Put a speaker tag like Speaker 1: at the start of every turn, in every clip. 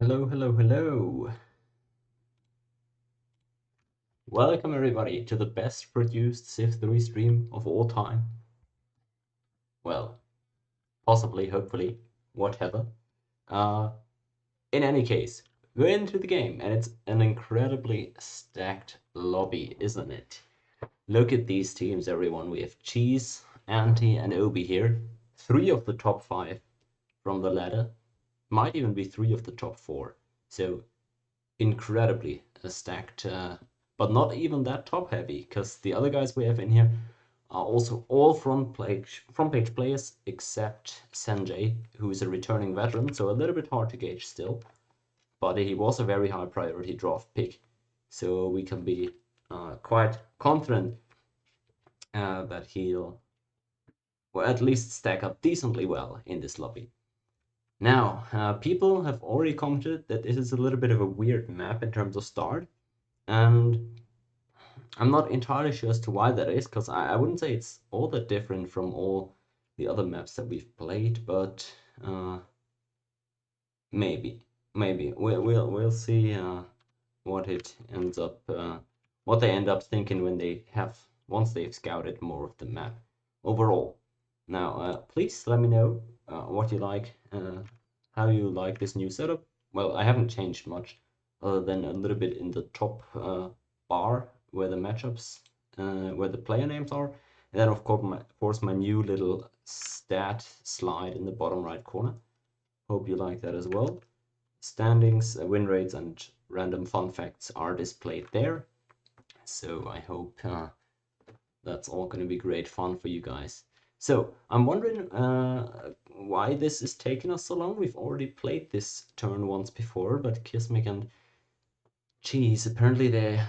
Speaker 1: Hello, hello, hello. Welcome everybody to the best produced Civ 3 stream of all time. Well, possibly, hopefully, whatever. Uh, in any case, we're into the game and it's an incredibly stacked lobby, isn't it? Look at these teams, everyone. We have Cheese, Anti, and Obi here. 3 of the top 5 from the ladder. Might even be 3 of the top 4. So incredibly stacked, but not even that top heavy, because the other guys we have in here are also all front page players except Sanjay, who is a returning veteran, so a little bit hard to gauge still. But he was a very high priority draft pick, so we can be quite confident that he'll at least stack up decently well in this lobby. Now, people have already commented that this is a little bit of a weird map in terms of start, and I'm not entirely sure as to why that is, because I wouldn't say it's all that different from all the other maps that we've played, but maybe, we'll see what it ends up, what they end up thinking when they have once they've scouted more of the map overall. Now, please let me know what you like, how you like this new setup. Well, I haven't changed much, other than a little bit in the top bar where the matchups, where the player names are, and then of course my new little stat slide in the bottom right corner. Hope you like that as well. Standings, win rates, and random fun facts are displayed there. So I hope that's all going to be great fun for you guys. So I'm wondering why this is taking us so long. We've already played this turn once before, but Kismic and Cheese, apparently they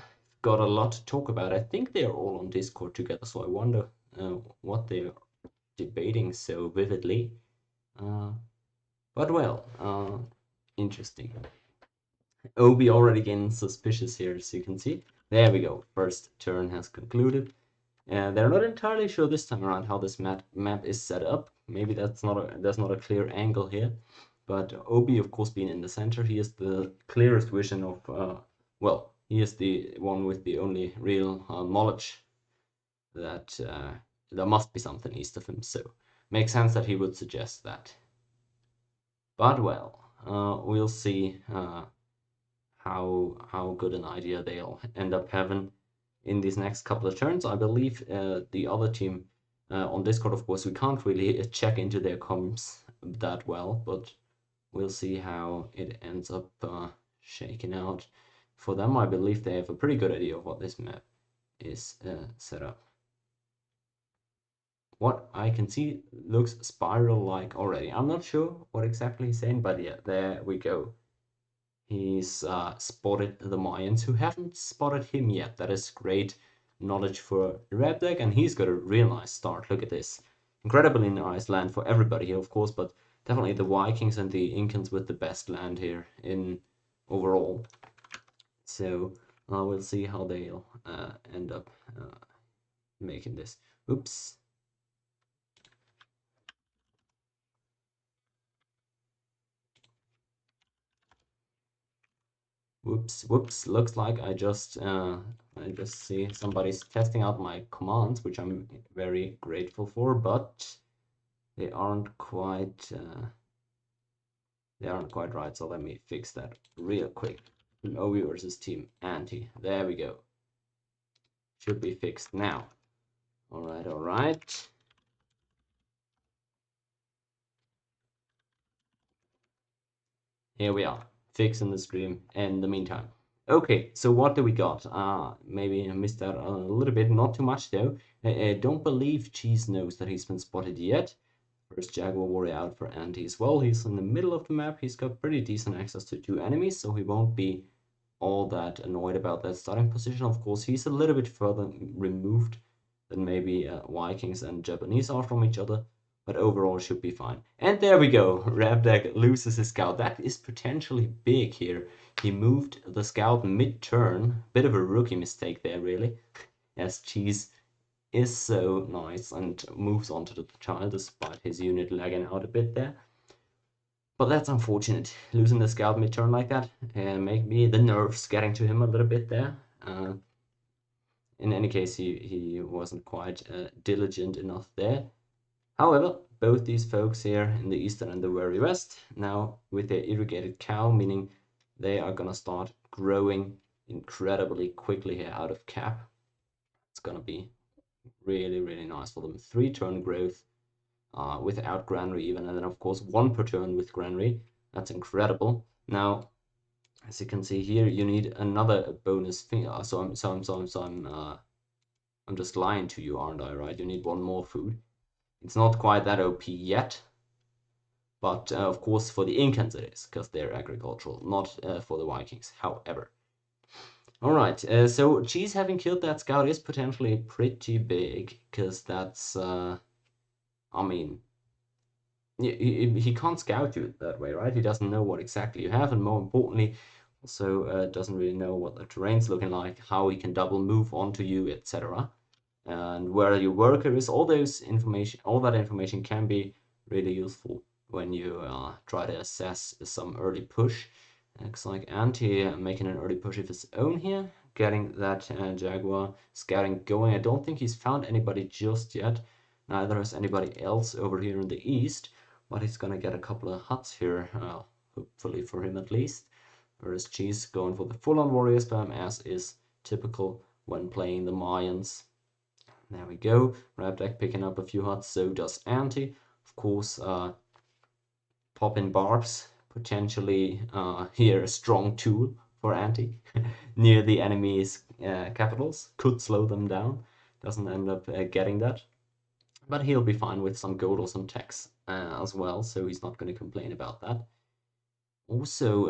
Speaker 1: got a lot to talk about. I think they're all on Discord together, so I wonder what they're debating so vividly. But well, interesting. Obi already getting suspicious here, as you can see. There we go. First turn has concluded. They're not entirely sure this time around how this map is set up. Maybe there's not a clear angle here. But Obi, of course, being in the center, he has the clearest vision of, well, he is the one with the only real knowledge that there must be something east of him. So makes sense that he would suggest that. But well, we'll see how good an idea they'll end up having in these next couple of turns. I believe the other team on Discord, of course, we can't really check into their comms that well, but we'll see how it ends up shaking out. For them, I believe they have a pretty good idea of what this map is set up. What I can see looks spiral-like already. I'm not sure what exactly he's saying, but yeah, there we go. He's spotted the Mayans who haven't spotted him yet. That is great knowledge for Rebdeck, and he's got a real nice start. Look at this. Incredibly nice land for everybody here, of course, but definitely the Vikings and the Incans with the best land here in overall. So we'll see how they'll end up making this. Oops. Whoops, looks like I just see somebody's testing out my commands, which I'm very grateful for, but they aren't quite right, so let me fix that real quick. Obi versus Team Anti. There we go. Should be fixed now. Alright. Here we are, fixing the stream in the meantime. Okay, so what do we got? Maybe I missed out a little bit, not too much though. I don't believe Cheese knows that he's been spotted yet. First Jaguar Warrior out for Anti as well. He's in the middle of the map. He's got pretty decent access to 2 enemies, so he won't be all that annoyed about that starting position. Of course, he's a little bit further removed than maybe Vikings and Japanese are from each other, but overall should be fine. And there we go. Rebdeck loses his scout. That is potentially big here. He moved the scout mid-turn. Bit of a rookie mistake there, really, as Cheese is so nice and moves on to the child despite his unit lagging out a bit there. But that's unfortunate. Losing the scout mid-turn like that, maybe the nerves getting to him a little bit there. In any case, he wasn't quite diligent enough there. However, both these folks here in the eastern and the very west, now with their irrigated cow, meaning they are gonna start growing incredibly quickly here out of cap. It's gonna be really, really nice for them. 3-turn growth without granary even, and then of course 1 per turn with granary. That's incredible. Now, as you can see here, you need another bonus thing. I'm just lying to you, aren't I? Right? You need 1 more food. It's not quite that OP yet, but of course for the Incans it is, because they're agricultural, not for the Vikings. However, all right. So Cheese having killed that scout is potentially pretty big, because that's I mean, he can't scout you that way, right? He doesn't know what exactly you have, and more importantly, also doesn't really know what the terrain's looking like, how he can double move onto you, etc. And where your worker is. All that information can be really useful when you try to assess some early push. Looks like Anti making an early push of his own here, getting that Jaguar scouting going. I don't think he's found anybody just yet. Neither has anybody else over here in the east, but he's gonna get a couple of huts here, hopefully for him at least. Whereas Cheese going for the full-on warrior spam, as is typical when playing the Mayans. There we go. Rabdak picking up a few huts, so does Anti. Of course, pop-in barbs, potentially here a strong tool for Anti near the enemy's capitals. Could slow them down. Doesn't end up getting that. But he'll be fine with some gold or some tax as well, so he's not going to complain about that. Also,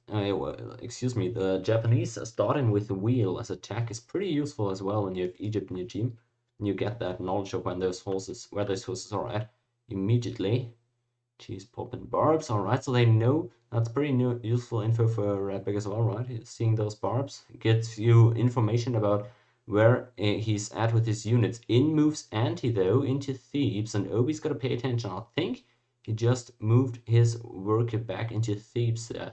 Speaker 1: the Japanese starting with the wheel as a tech is pretty useful as well when you have Egypt in your team. And you get that knowledge of where those horses are at immediately. Cheese popping barbs, alright, so they know. That's pretty useful info for Radbeg as well, right? Seeing those barbs gets you information about where he's at with his units. In moves Anti though into Thebes, and Obi's gotta pay attention. I think he just moved his worker back into Thebes there.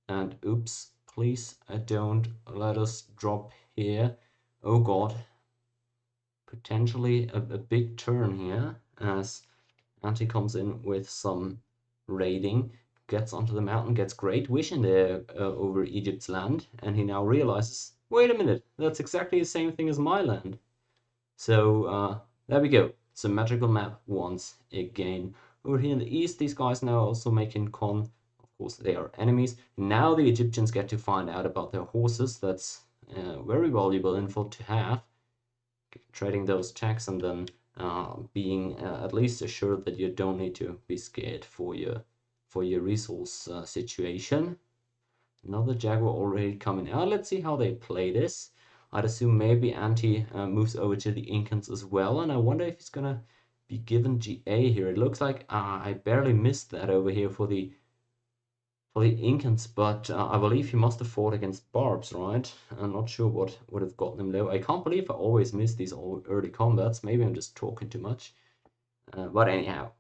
Speaker 1: And oops, please don't let us drop here. Oh god. Potentially a big turn here as Anti comes in with some raiding, gets onto the mountain, gets great vision there over Egypt's land, and he now realizes, wait a minute, that's exactly the same thing as my land. So there we go. Symmetrical map once again. Over here in the east, these guys now also making con. Of course, they are enemies. Now the Egyptians get to find out about their horses. That's very valuable info to have. Trading those checks and then being at least assured that you don't need to be scared for your resource situation. Another Jaguar already coming out. Let's see how they play this. I'd assume maybe Anti moves over to the Incans as well, and I wonder if he's gonna be given GA here. It looks like I barely missed that over here for the Incans, but I believe he must have fought against Barbs, right? I'm not sure what would have gotten him low. I can't believe I always miss these early combats. Maybe I'm just talking too much. But anyhow,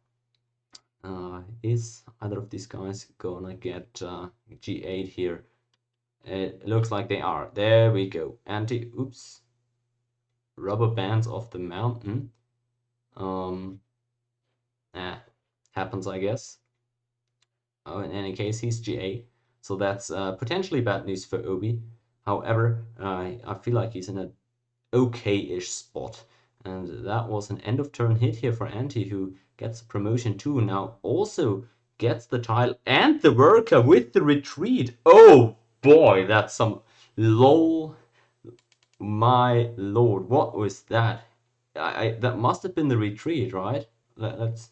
Speaker 1: is either of these guys gonna get G8 here? It looks like they are. There we go. Oops. Rubber bands off the mountain. Happens, I guess. In any case, he's GA. So that's potentially bad news for Obi. However, I feel like he's in an okay-ish spot. And that was an end of turn hit here for Anti, who gets promotion too. Now also gets the tile and the worker with the retreat. Oh boy, that's some lol. My lord, what was that? That must have been the retreat, right? Let's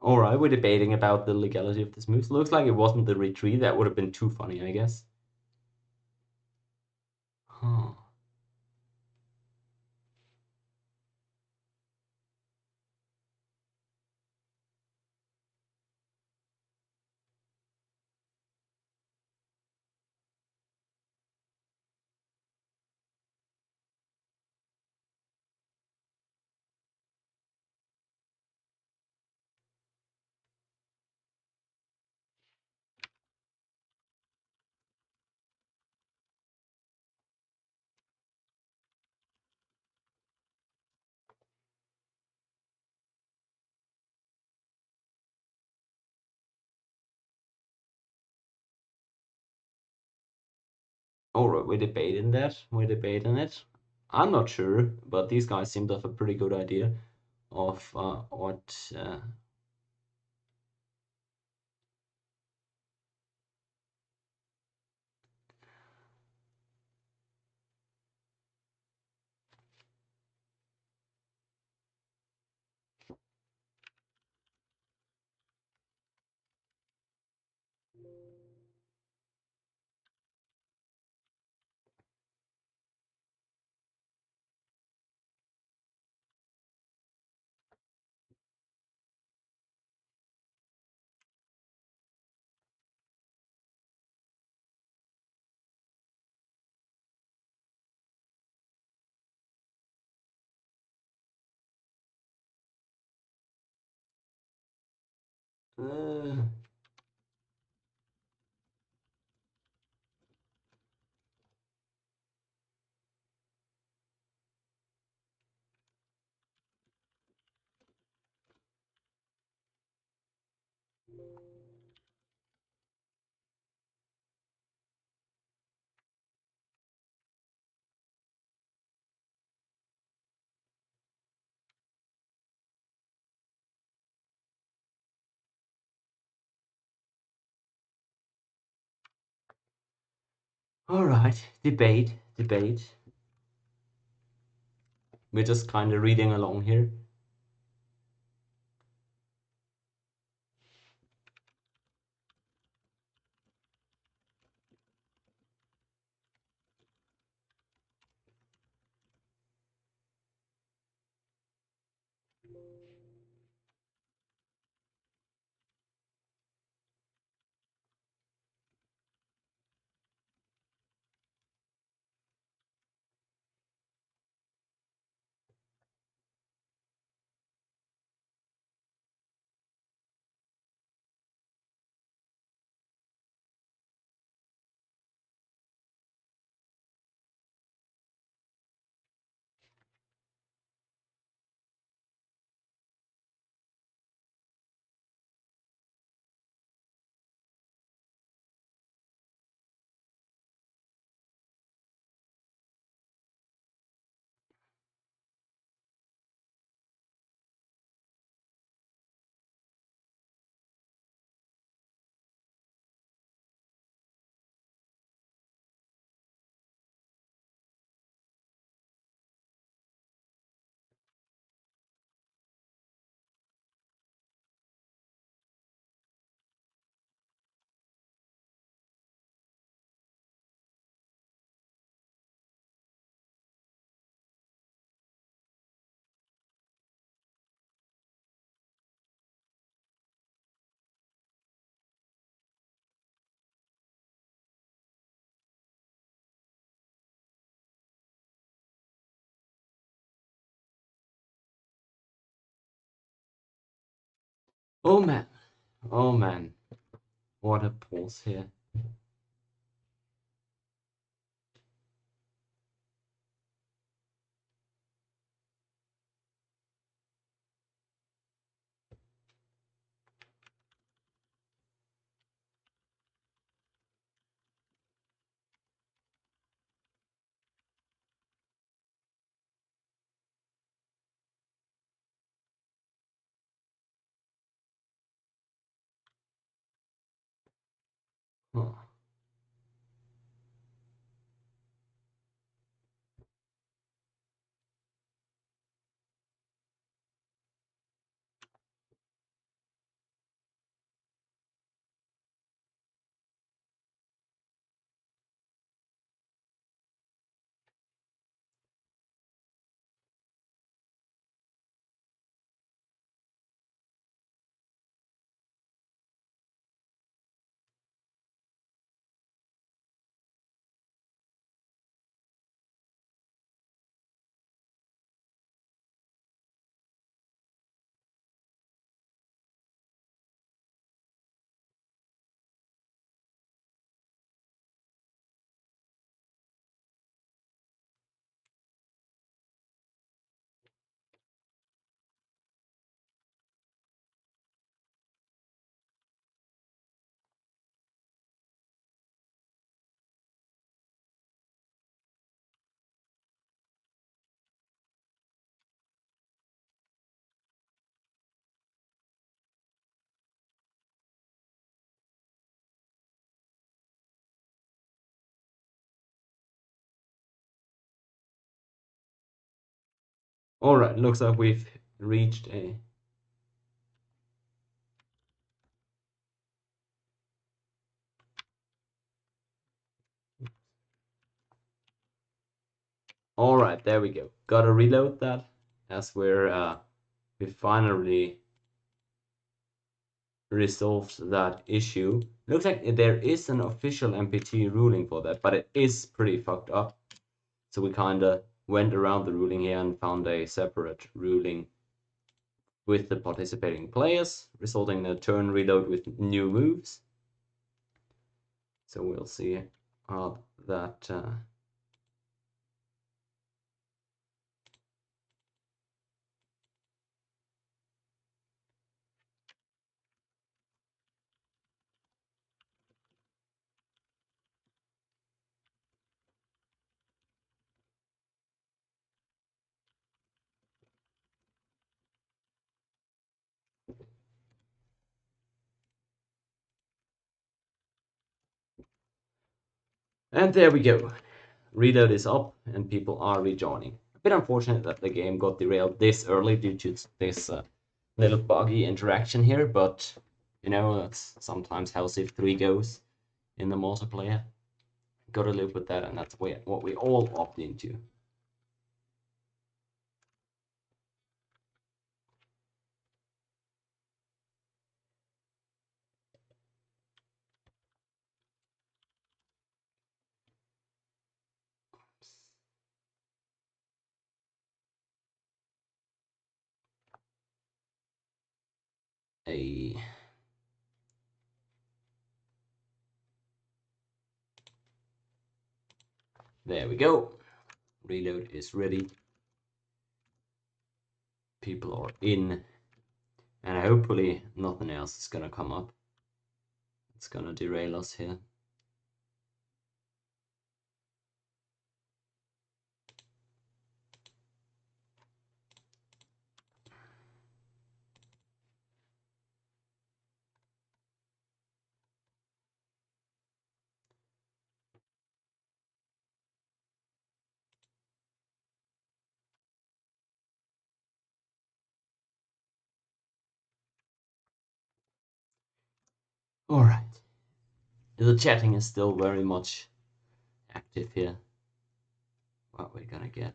Speaker 1: All right, we're debating about the legality of this move. Looks like it wasn't the retreat. That would have been too funny, I guess. Huh. All right, we're debating that. We're debating it. I'm not sure, but these guys seem to have a pretty good idea of what. Uh, all right, debate, debate. We're just kind of reading along here. Oh man, oh man, what a pause here. Huh. All right, looks like we've reached a. All right, there we go. Gotta reload that as we finally resolved that issue. Looks like there is an official MPT ruling for that, but it is pretty fucked up. So we kinda went around the ruling here and found a separate ruling with the participating players, resulting in a turn reload with new moves. So we'll see how that. And there we go. Reload is up and people are rejoining. A bit unfortunate that the game got derailed this early due to this little buggy interaction here, but you know, that's sometimes how Civ 3 goes in the multiplayer. Gotta live with that, and that's what we all opt into. A There we go. Reload is ready. People are in, and hopefully nothing else is gonna come up. It's gonna derail us here. All right. The chatting is still very much active here. What we're gonna get.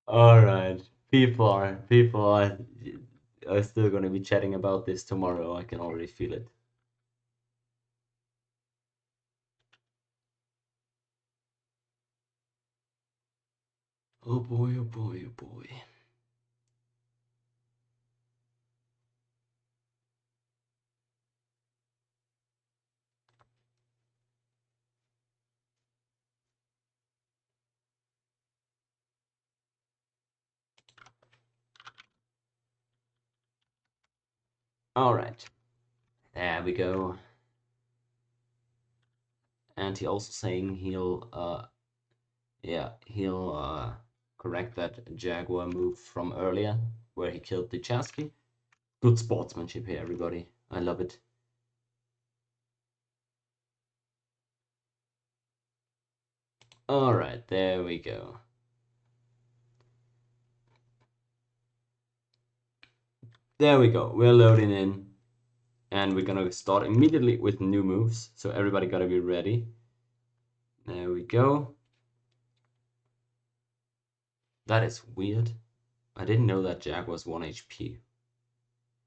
Speaker 1: All right, people are still gonna be chatting about this tomorrow. I can already feel it. Oh boy, oh boy, oh boy. All right, there we go. And he also saying he'll correct that Jaguar move from earlier where he killed the Chasky. Good sportsmanship here, everybody. I love it. All right, there we go. There we go. We're loading in, and we're gonna start immediately with new moves. So everybody gotta be ready. There we go. That is weird. I didn't know that Jag was 1 HP.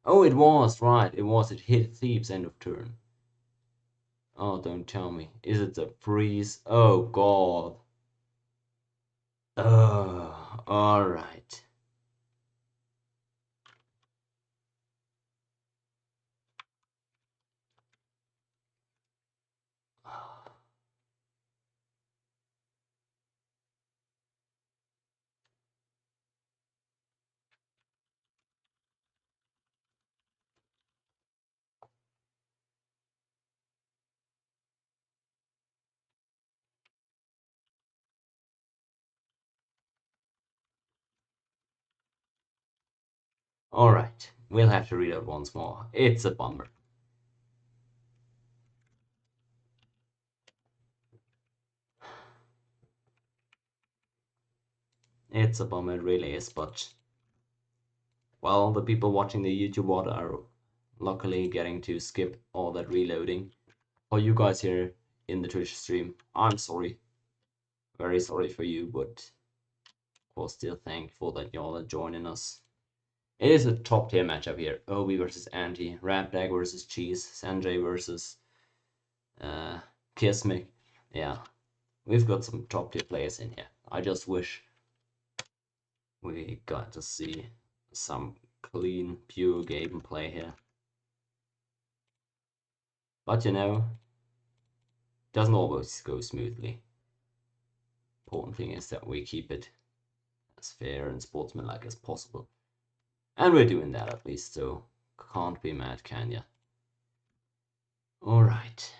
Speaker 1: Oh, it was, right. It was. It hit Thieves end of turn. Oh, don't tell me. Is it the freeze? Oh, God. Oh, alright. Alright, we'll have to reload once more. It's a bummer. It's a bummer, it really is, but well, the people watching the YouTube VOD are luckily getting to skip all that reloading. For you guys here in the Twitch stream, I'm sorry. Very sorry for you, but we're still thankful that y'all are joining us. It is a top tier matchup here. Obi versus Anti, Rapdag versus Cheese, Sanjay versus Kismic. Yeah, we've got some top tier players in here. I just wish we got to see some clean, pure gameplay here. But you know, doesn't always go smoothly. Important thing is that we keep it as fair and sportsmanlike as possible. And we're doing that at least, so can't be mad, can ya? Alright.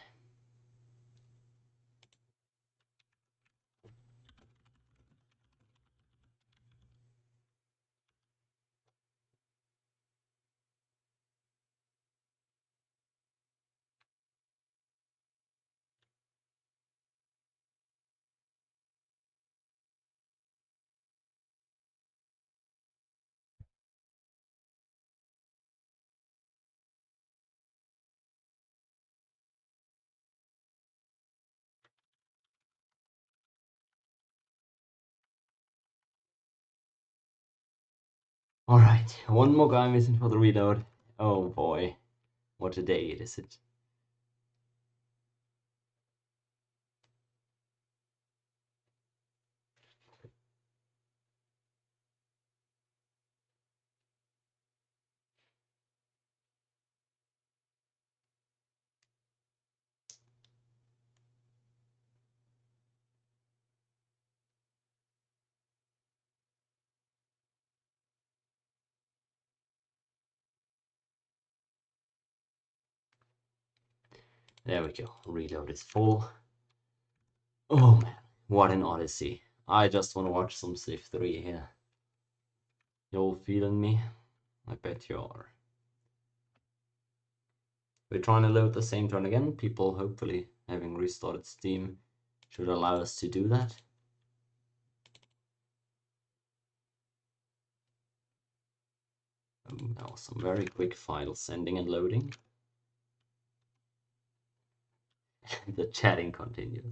Speaker 1: Alright, one more guy missing for the reload. Oh boy, what a day it is it. There we go, reload is full. Oh man, what an odyssey. I just want to watch some Civ 3 here. You all feeling me? I bet you are. We're trying to load the same turn again. People hopefully having restarted Steam should allow us to do that. Oh, now some very quick file sending and loading. The chatting continues.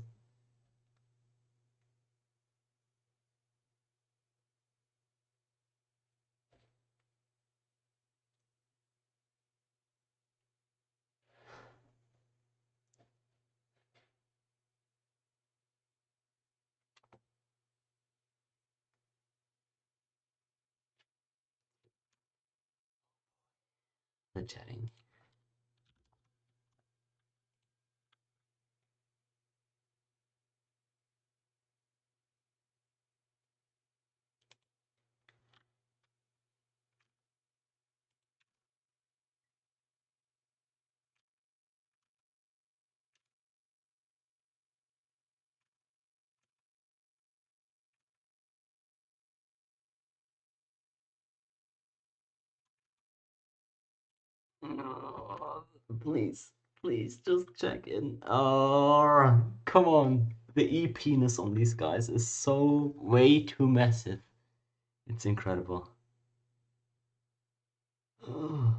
Speaker 1: The chatting. Oh, please, please, just check in. Oh, come on. The E-penis on these guys is so way too massive. It's incredible. Oh.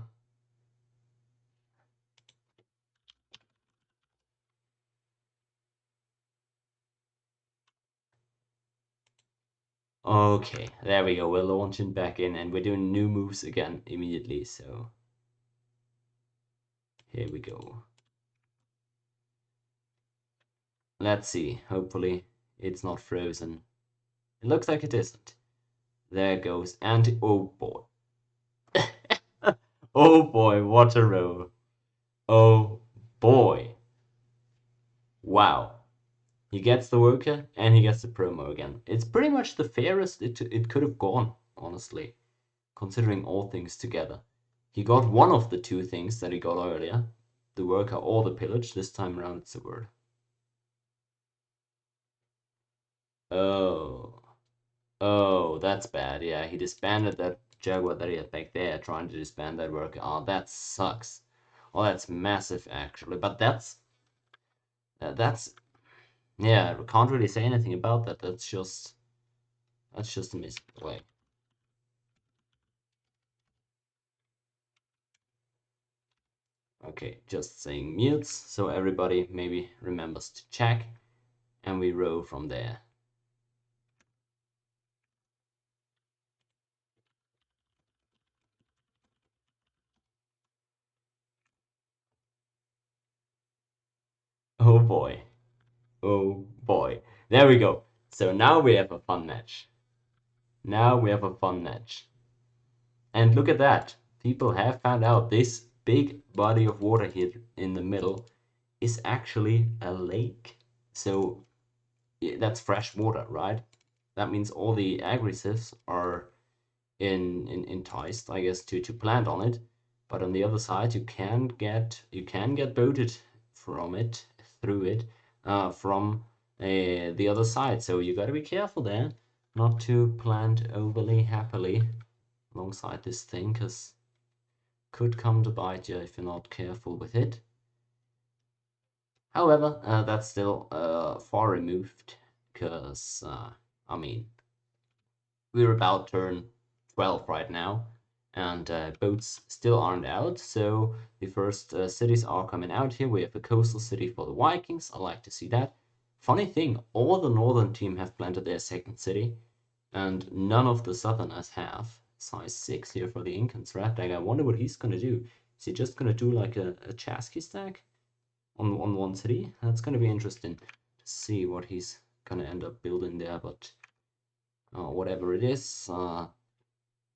Speaker 1: Okay, there we go. We're launching back in and we're doing new moves again immediately, so here we go. Let's see. Hopefully it's not frozen. It looks like it isn't. There goes anti. Oh boy. Oh boy, what a roll. Oh boy. Wow. He gets the worker and he gets the promo again. It's pretty much the fairest it could have gone, honestly, considering all things together. He got one of the two things that he got earlier, the worker or the pillage. This time around it's a word. Oh. Oh, that's bad. Yeah, he disbanded that Jaguar that he had back there trying to disband that worker. Oh, that sucks. Oh, that's massive actually. But that's yeah. I can't really say anything about that. That's just a misplay. Okay, just saying mutes so everybody maybe remembers to check, and we row from there. Oh boy. Oh boy. There we go. So now we have a fun match. Now we have a fun match. And look at that. People have found out this big body of water here in the middle is actually a lake. So that's fresh water, right? That means all the aggressives are enticed, I guess, to plant on it. But on the other side, you can get boated from it through it from the other side. So you got to be careful there, not to plant overly happily alongside this thing, because could come to bite you if you're not careful with it. However, that's still far removed, because I mean, we're about turn 12 right now, and boats still aren't out, so the first cities are coming out here. We have a coastal city for the Vikings. I like to see that. Funny thing, all the northern team have planted their second city, and none of the southerners have. Size 6 here for the Incan Stratdag. I wonder what he's gonna do. Is he just gonna do like a Chasqui stack on one city? That's gonna be interesting to see what he's gonna end up building there, but whatever it is,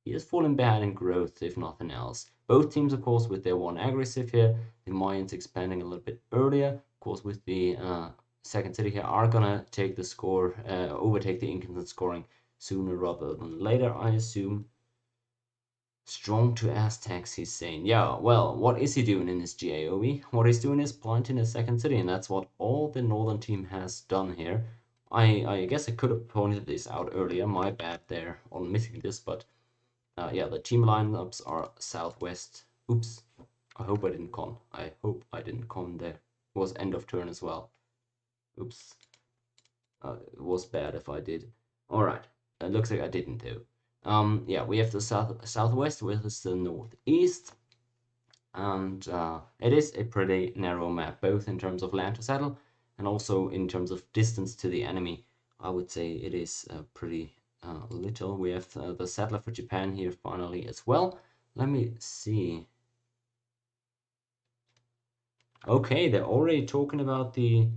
Speaker 1: he has fallen behind in growth, if nothing else. Both teams, of course, with their one aggressive here. The Mayans expanding a little bit earlier. Of course, with the second city here, are gonna take the score, overtake the Incans in scoring sooner rather than later, I assume. Strong to Aztecs, he's saying. Yeah, well, what is he doing in his GAOB? What he's doing is planting a second city, and that's what all the northern team has done here. I guess I could have pointed this out earlier. My bad there on missing this, but yeah, the team lineups are southwest. Oops. I hope I didn't con. I hope I didn't con there. It was end of turn as well. Oops. It was bad if I did. Alright. It looks like I didn't though. Yeah, we have the southwest, which is the northeast. And it is a pretty narrow map, both in terms of land to settle and also in terms of distance to the enemy. I would say it is pretty little. We have the settler for Japan here finally as well. Let me see. Okay, they're already talking about the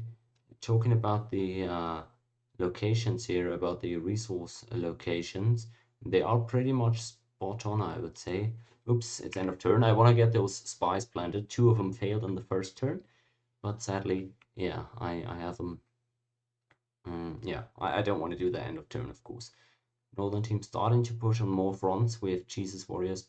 Speaker 1: locations here, about the resource locations. They are pretty much spot on, I would say. Oops, it's end of turn. I want to get those spies planted. 2 of them failed on the first turn, but sadly, yeah, I have them. Yeah, I don't want to do that end of turn, of course. Northern team starting to push on more fronts. We have Jesus Warriors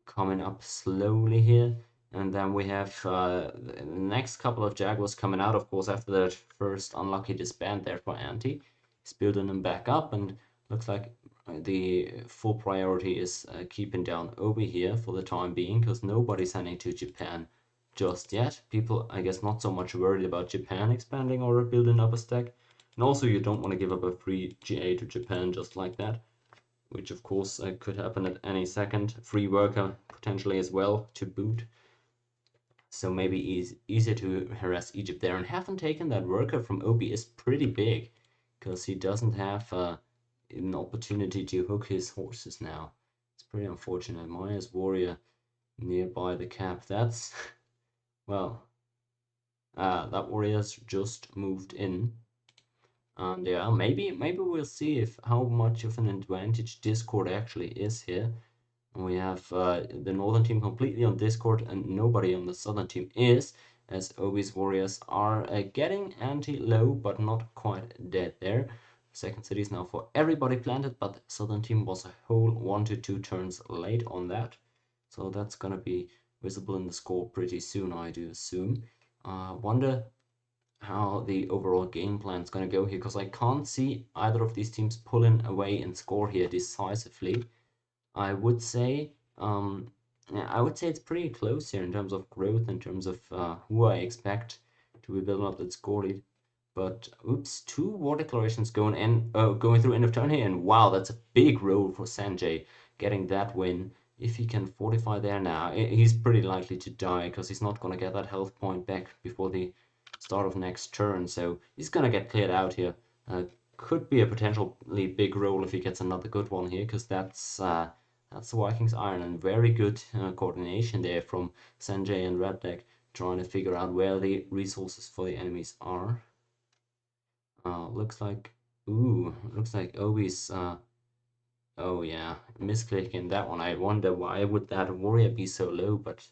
Speaker 1: coming up slowly here. And then we have the next couple of Jaguars coming out, of course, after that first unlucky disband there for Anti. He's building them back up, and looks like the full priority is keeping down Obi here for the time being, because nobody's heading to Japan just yet. People, I guess, not so much worried about Japan expanding or building up a stack. And also, you don't want to give up a free GA to Japan just like that, which of course could happen at any second. Free worker potentially as well to boot. So maybe easier to harass Egypt there. And having taken that worker from Obi is pretty big, because he doesn't have an opportunity to hook his horses now. It's pretty unfortunate. Maya's warrior nearby the cap. That's, well, that warrior's just moved in. And yeah, maybe we'll see if how much of an advantage Discord actually is here. We have the northern team completely on Discord, and nobody on the southern team is, as Obi's warriors are getting anti-low, but not quite dead there. Second city is now for everybody planted, but the southern team was a whole 1 to 2 turns late on that. So that's gonna be visible in the score pretty soon, I do assume. Wonder how the overall game plan is gonna go here, because I can't see either of these teams pulling away and score here decisively. I would say, yeah, I would say it's pretty close here in terms of growth, in terms of who I expect to be building up that score lead. But oops, two war declarations going through end of turn here, and wow, that's a big roll for Sanjay getting that win. If he can fortify there now, he's pretty likely to die because he's not gonna get that health point back before the start of next turn. So he's gonna get cleared out here. Could be a potentially big roll if he gets another good one here, because that's the Vikings Iron, and very good coordination there from Sanjay and Radek trying to figure out where the resources for the enemies are. Looks like, looks like Obi's, oh yeah, misclicking that one. I wonder why would that warrior be so low, but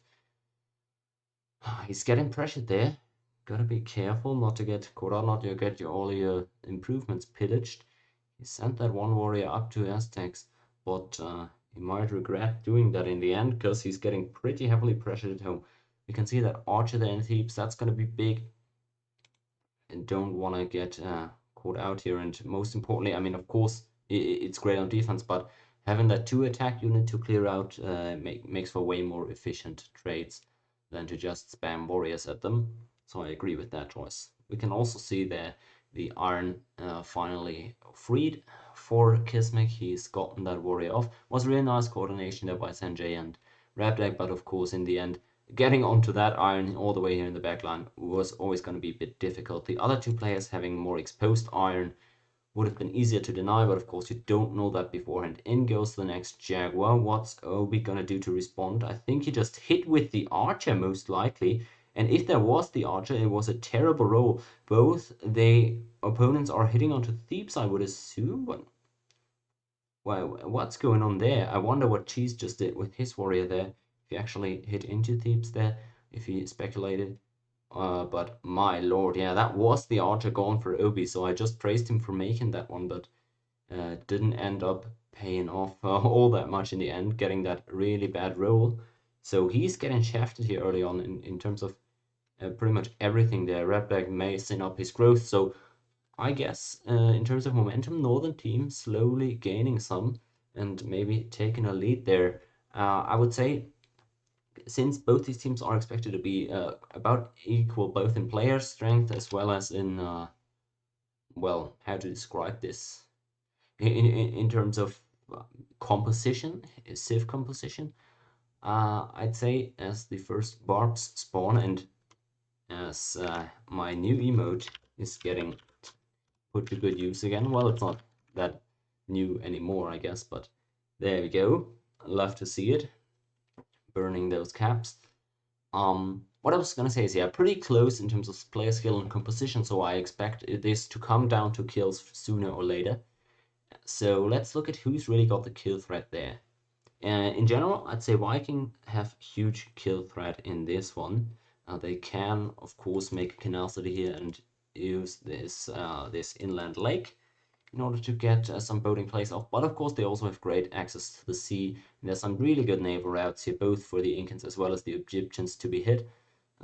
Speaker 1: he's getting pressured there. Gotta be careful not to get caught out, not to get all your improvements pillaged. He sent that one warrior up to Aztecs, but he might regret doing that in the end because he's getting pretty heavily pressured at home. We can see that Archer there in Thebes, that's gonna be big. And don't want to get caught out here. And most importantly, I mean, of course, it's great on defense, but having that 2 attack unit to clear out makes for way more efficient trades than to just spam warriors at them. So I agree with that choice. We can also see there the Iron finally freed for Kismek. He's gotten that warrior off. Was really nice coordination there by Sanjay and Rabdak, but of course, in the end, getting onto that iron all the way here in the back line was always going to be a bit difficult. The other two players having more exposed iron would have been easier to deny, but of course you don't know that beforehand. In goes the next Jaguar. What's Obi gonna do to respond? I think he just hit with the Archer most likely. And if there was the Archer, it was a terrible roll. Both the opponents are hitting onto Thebes, I would assume, but well, what's going on there? I wonder what Cheese just did with his warrior there. If he actually hit into Thebes there, if he speculated. But my lord, yeah, that was the Archer gone for Obi, so I just praised him for making that one, but didn't end up paying off all that much in the end, getting that really bad roll. So he's getting shafted here early on in terms of pretty much everything there. Redback messing up his growth, so I guess in terms of momentum, Northern team slowly gaining some and maybe taking a lead there. I would say since both these teams are expected to be about equal, both in player strength as well as in, well, how to describe this? In terms of composition, civ composition, I'd say as the first barbs spawn and as my new emote is getting put to good use again. Well, it's not that new anymore, I guess, but there we go. Love to see it. Burning those caps. What I was gonna say is, yeah, pretty close in terms of player skill and composition, so I expect this to come down to kills sooner or later. So let's look at who's really got the kill threat there. In general, I'd say Viking have huge kill threat in this one. They can, of course, make a canal city here and use this inland lake in order to get some boating place off. But of course, they also have great access to the sea. And there's some really good naval routes here, both for the Incans as well as the Egyptians to be hit.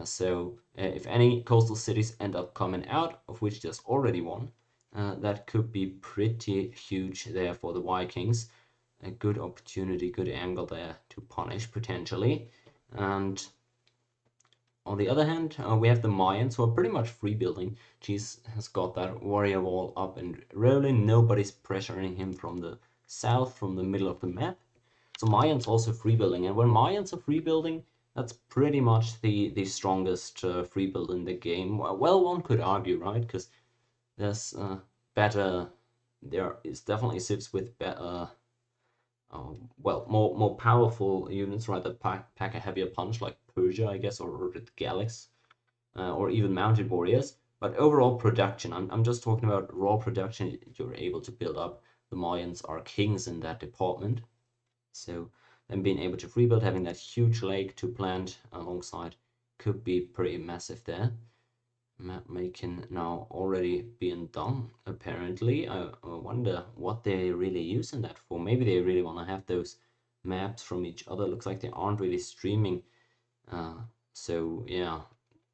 Speaker 1: So if any coastal cities end up coming out, of which there's already one, that could be pretty huge there for the Vikings. A good opportunity, good angle there to punish potentially. And on the other hand, we have the Mayans who are pretty much free building. Cheese has got that warrior wall up and rolling. Nobody's pressuring him from the south, from the middle of the map. So Mayans also free building, and when Mayans are free building, that's pretty much the strongest free build in the game. Well, one could argue, right? Because there's better. There is definitely civs with better. Well, more powerful units, right? That pack a heavier punch, like Persia, I guess, or the Gallics, or even mounted warriors. But overall production, I'm just talking about raw production. You're able to build up. The Mayans are kings in that department. So them being able to free build, having that huge lake to plant alongside, could be pretty massive there. Map making now already being done, apparently. I wonder what they really using that for. Maybe they really want to have those maps from each other. Looks like they aren't really streaming. So yeah,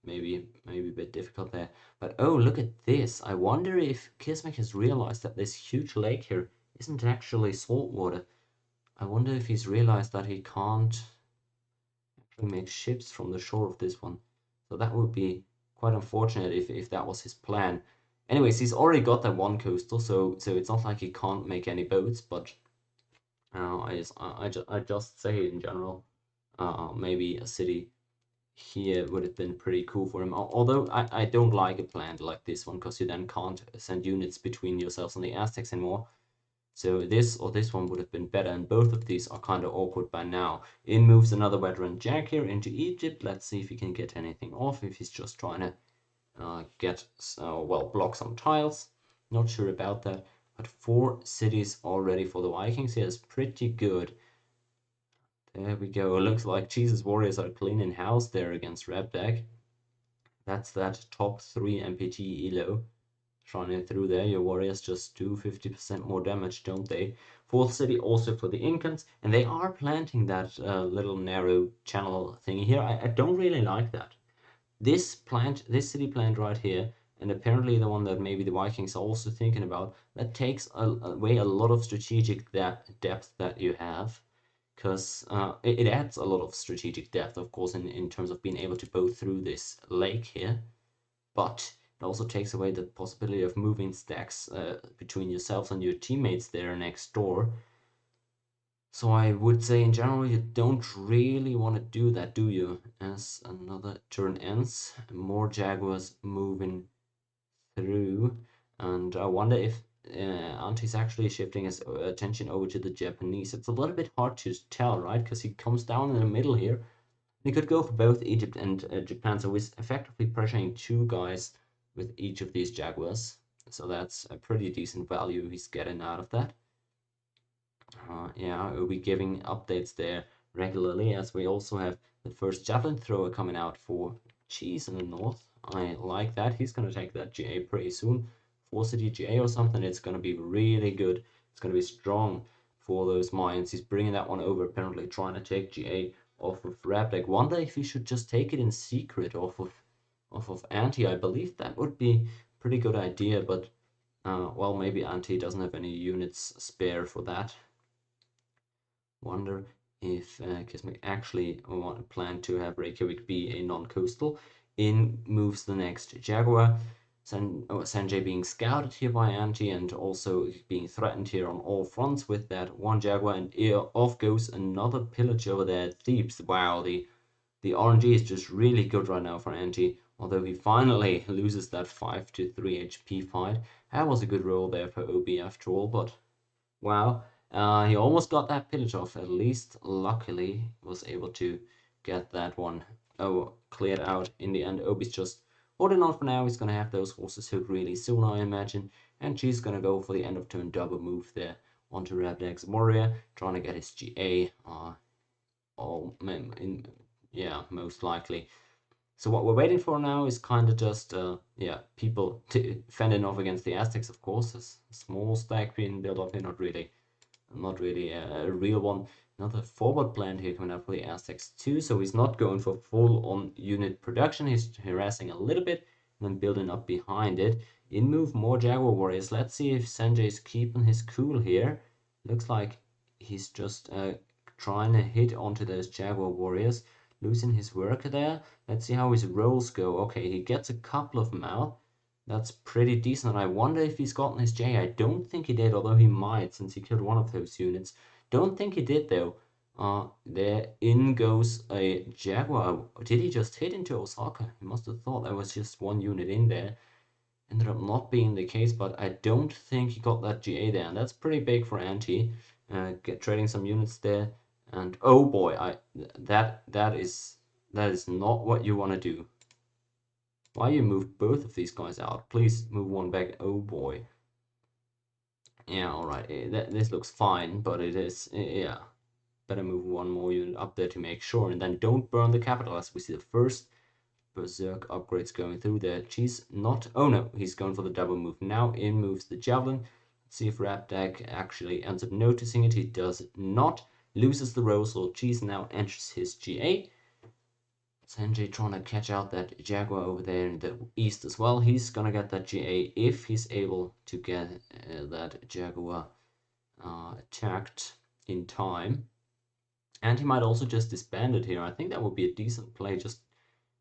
Speaker 1: maybe a bit difficult there. But oh, look at this. I wonder if Kismek has realized that this huge lake here isn't actually salt water. I wonder if he's realized that he can't actually make ships from the shore of this one. So that would be quite unfortunate if that was his plan. Anyways, he's already got that one coastal, so it's not like he can't make any boats, but I just say in general, maybe a city here would have been pretty cool for him. Although I don't like a plan like this one, because you then can't send units between yourselves and the Aztecs anymore. So this or this one would have been better, and both of these are kind of awkward by now. In moves another veteran Jack here into Egypt. Let's see if he can get anything off, if he's just trying to well, block some tiles. Not sure about that, but 4 cities already for the Vikings here is pretty good. There we go. It looks like Jesus Warriors are cleaning house there against Rebdeck. That's that top 3 MPT elo. Trying it through there, your warriors just do 50% more damage, don't they? 4th city also for the Incans, and they are planting that little narrow channel thing here. I don't really like that. This city plant right here, and apparently the one that maybe the Vikings are also thinking about, that takes away a lot of strategic depth that you have, because it adds a lot of strategic depth, of course, in terms of being able to bow through this lake here, but it also takes away the possibility of moving stacks between yourselves and your teammates there next door. So I would say in general you don't really want to do that, do you? As another turn ends, more Jaguars moving through, and I wonder if Auntie's actually shifting his attention over to the Japanese. It's a little bit hard to tell, right? Because he comes down in the middle here. He could go for both Egypt and Japan, so he's effectively pressuring 2 guys with each of these Jaguars. So that's a pretty decent value he's getting out of that. Yeah, we'll be giving updates there regularly, as we also have the first javelin thrower coming out for Cheese in the north. I like that. He's going to take that GA pretty soon. 4-city GA or something. It's going to be really good. It's going to be strong for those mines. He's bringing that one over, apparently trying to take GA off of Rebdeck. Wonder if he should just take it in secret off of Anti. I believe that would be a pretty good idea, but well, maybe Anti doesn't have any units spare for that. Wonder if Kismet actually plan to have Reykjavik be a non-coastal. In moves the next Jaguar. Sanjay being scouted here by Anti and also being threatened here on all fronts with that one Jaguar, and off goes another pillage over there at Thebes. Wow, the RNG is just really good right now for Anti, although he finally loses that 5 to 3 HP fight. That was a good roll there for OB after all, but wow. He almost got that pillage off, at least luckily was able to get that one cleared out in the end. Obi's just holding on for now. He's going to have those horses hooked really soon, I imagine, and she's going to go for the end of turn double move there onto Rebdeck's warrior, trying to get his GA, yeah, most likely. So what we're waiting for now is kind of just, yeah, people fending off against the Aztecs, of course. A small stack being built up here, not really a real one. Another forward plant here coming up for the Aztecs too, so he's not going for full-on unit production. He's harassing a little bit and then building up behind it. In move more Jaguar warriors. Let's see if Sanjay's keeping his cool here. Looks like he's just trying to hit onto those Jaguar warriors, losing his worker there. Let's see how his rolls go. Okay, he gets a couple of them out. That's pretty decent. I wonder if he's gotten his J. I don't think he did, although he might, since he killed one of those units. Don't think he did, though. There in goes a Jaguar. Did he just hit into Osaka? He must have thought there was just one unit in there. Ended up not being the case, but I don't think he got that GA there, and that's pretty big for Anti. Trading some units there, and oh boy, that is not what you want to do. Why you move both of these guys out? Please move one back. Oh boy. Yeah, alright. This looks fine, but it is, yeah. Better move one more unit up there to make sure. And then don't burn the capital, as we see the first Berserk upgrades going through there. Cheese not... Oh no, he's going for the double move. Now in moves the Javelin. Let's see if Rebdeck actually ends up noticing it. He does not. Loses the roll, so Cheese now enters his GA. Sanjay trying to catch out that Jaguar over there in the east as well. He's gonna get that GA if he's able to get that Jaguar attacked in time. And he might also just disband it here. I think that would be a decent play, just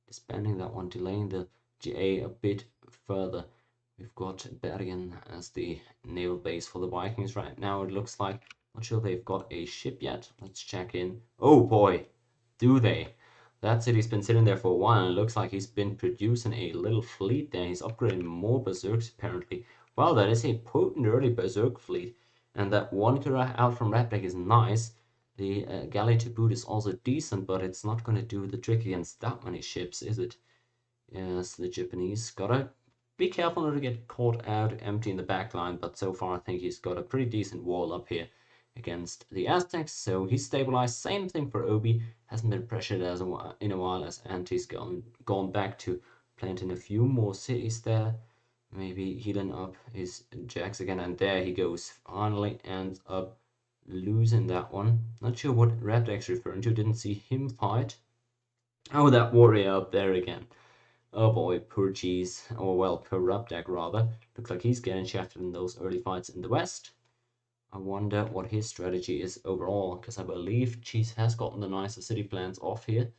Speaker 1: disbanding that one, delaying the GA a bit further. We've got Bergen as the naval base for the Vikings right now, it looks like. Not sure they've got a ship yet. Let's check in. Oh boy, do they? That city's been sitting there for a while, and it looks like he's been producing a little fleet there. He's upgrading more berserks, apparently. Wow, that is a potent early berserk fleet. And that one Kura out from Rapdeck is nice. The galley to boot is also decent, but it's not going to do the trick against that many ships, is it? Yes, the Japanese gotta be careful not to get caught out empty in the back line, but so far I think he's got a pretty decent wall up here against the Aztecs, so he's stabilized. Same thing for Obi, hasn't been pressured in a while as Anti's gone back to planting a few more cities there. Maybe healing up his jacks again, and there he goes. Finally ends up losing that one. Not sure what Rapdeck's referring to, didn't see him fight. Oh, that warrior up there again. Oh boy, poor Cheese, or well, poor Rapdeck rather. Looks like he's getting shafted in those early fights in the west. I wonder what his strategy is overall, because I believe Cheese has gotten the nicer city plans off here.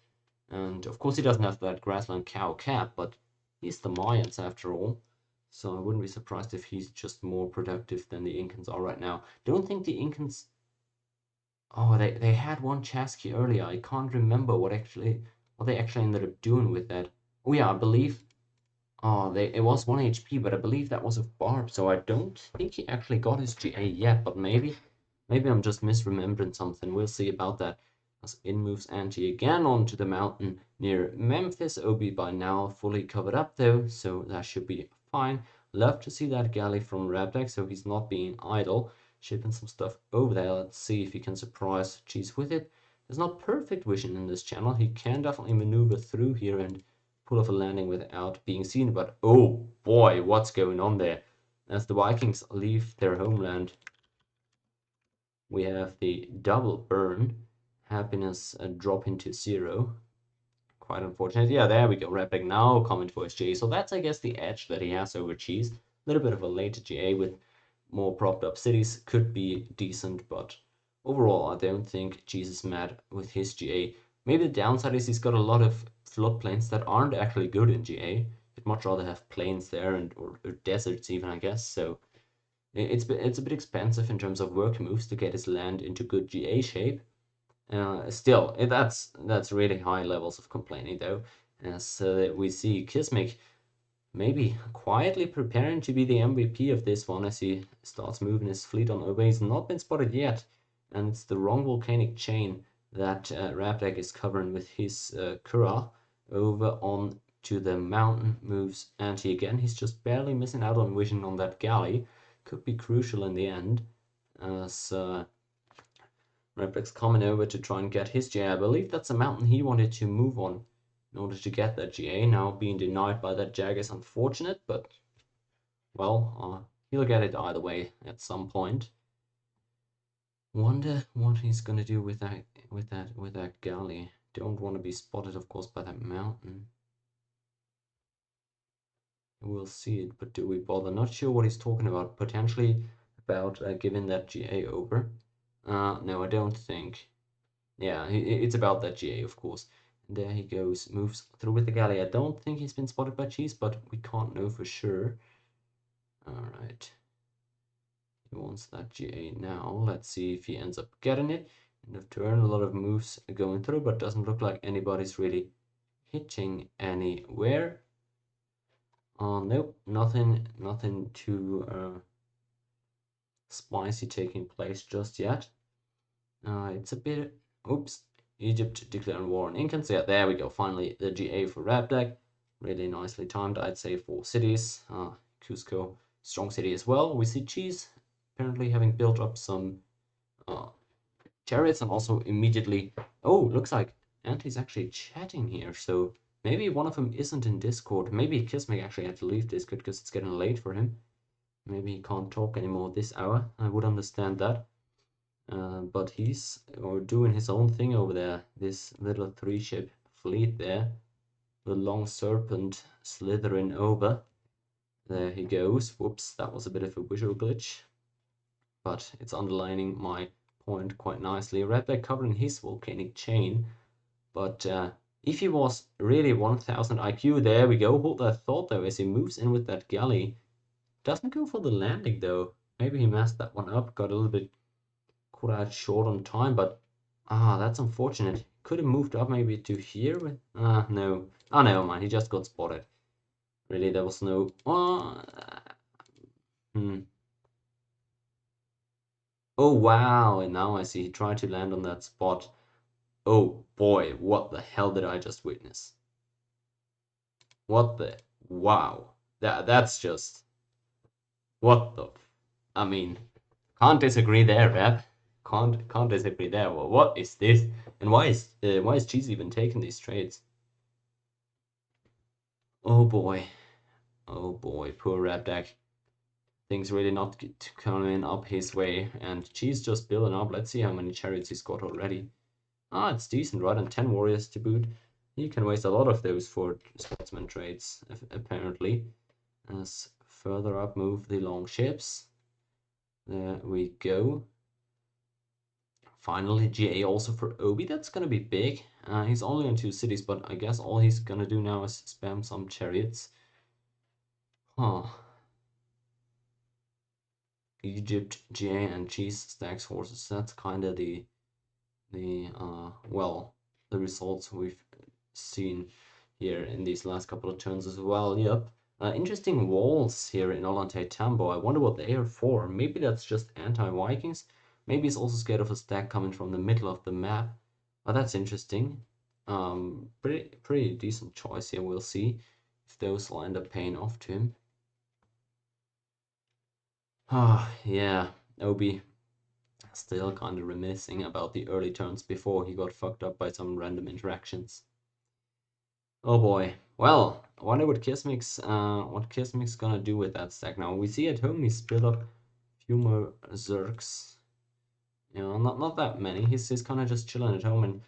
Speaker 1: And of course he doesn't have that grassland cow cap, but he's the Mayans after all. So I wouldn't be surprised if he's just more productive than the Incans are right now. Don't think the Incans... Oh, they had one Chasqui earlier. I can't remember what they actually ended up doing with that. Oh yeah, I believe... Oh, it was 1 HP, but I believe that was of Barb, so I don't think he actually got his GA yet, but maybe I'm just misremembering something. We'll see about that. As in moves Anti again onto the mountain near Memphis. Obi by now fully covered up though, so that should be fine. Love to see that galley from Rapdeck, so he's not being idle. Shipping some stuff over there. Let's see if he can surprise Cheese with it. There's not perfect vision in this channel. He can definitely maneuver through here and pull off a landing without being seen, but oh boy, what's going on there? As the Vikings leave their homeland, we have the double burn, happiness drop into 0. Quite unfortunate. Yeah, there we go. Rapdeck now coming for his GA. So that's, I guess, the edge that he has over Cheese. A little bit of a later GA with more propped up cities could be decent, but overall, I don't think Cheese is mad with his GA. Maybe the downside is he's got a lot of floodplains that aren't actually good in GA. I'd much rather have plains there or deserts even, I guess. So it's a bit expensive in terms of work moves to get his land into good GA shape. Still, that's really high levels of complaining though. As we see Kismic maybe quietly preparing to be the MVP of this one as he starts moving his fleet on over. He's not been spotted yet, and it's the wrong volcanic chain that Rapdeck is covering with his Kura over on to the mountain. Moves Anti again. He's just barely missing out on vision on that galley. Could be crucial in the end, as Rapdeck's coming over to try and get his GA. I believe that's a mountain he wanted to move on in order to get that GA. Now being denied by that Jag is unfortunate, but well, he'll get it either way at some point. Wonder what he's gonna do with that galley. Don't want to be spotted, of course, by that mountain. We'll see it, but do we bother? Not sure what he's talking about. Potentially about giving that GA over. No, I don't think. Yeah, it's about that GA, of course. There he goes, moves through with the galley. I don't think he's been spotted by Cheese, but we can't know for sure. Alright. He wants that GA now. Let's see if he ends up getting it. End of turn, a lot of moves going through, but doesn't look like anybody's really hitting anywhere. Nope, nothing too spicy taking place just yet. It's a bit... Oops. Egypt declaring war on Incans. Yeah, there we go. Finally, the GA for Rapdeck. Really nicely timed, I'd say, for cities. Cusco, strong city as well. We see Cheese apparently having built up some chariots and also immediately... Oh, looks like Anti's actually chatting here. So maybe one of them isn't in Discord. Maybe Kismic actually had to leave Discord because it's getting late for him. Maybe he can't talk anymore this hour. I would understand that. But he's doing his own thing over there. This little 3-ship fleet there. The long serpent slithering over. There he goes. Whoops, that was a bit of a visual glitch. But it's underlining my point quite nicely. Red Black covering his volcanic chain, but if he was really 1000 IQ, there we go. Hold that thought though as he moves in with that galley. Doesn't go for the landing though. Maybe he messed that one up, got a little bit caught out short on time, but that's unfortunate. Could have moved up maybe to here with no. Oh, never mind, he just got spotted. Really, there was no Oh wow, and now I see he tried to land on that spot. Oh boy, what the hell did I just witness? What the wow. That's just what the I mean, can't disagree there, Rep. Can't disagree there. Well, what is this? And why is Cheese even taking these trades? Oh boy. Oh boy, poor Rabdak. Things really not coming up his way, and Cheese just building up. Let's see how many chariots he's got already. It's decent, right? And 10 warriors to boot. You can waste a lot of those for sportsman trades, apparently. As further up move the long ships. There we go. Finally, GA also for Obi. That's gonna be big. He's only on 2 cities, but I guess all he's gonna do now is spam some chariots. Huh. Egypt, GA, and Cheese stacks horses. That's kind of the results we've seen here in these last couple of turns as well. Yep. Interesting walls here in Ollantaytambo. I wonder what they are for. Maybe that's just anti-Vikings. Maybe he's also scared of a stack coming from the middle of the map. Oh, that's interesting. Pretty decent choice here. We'll see if those will end up paying off to him. Yeah, Obi still kind of reminiscing about the early turns before he got fucked up by some random interactions. Oh boy. Well, I wonder what Kismic's gonna do with that stack now. We see at home he's built up a few more Zergs. You know, not that many. He's kind of just chilling at home, and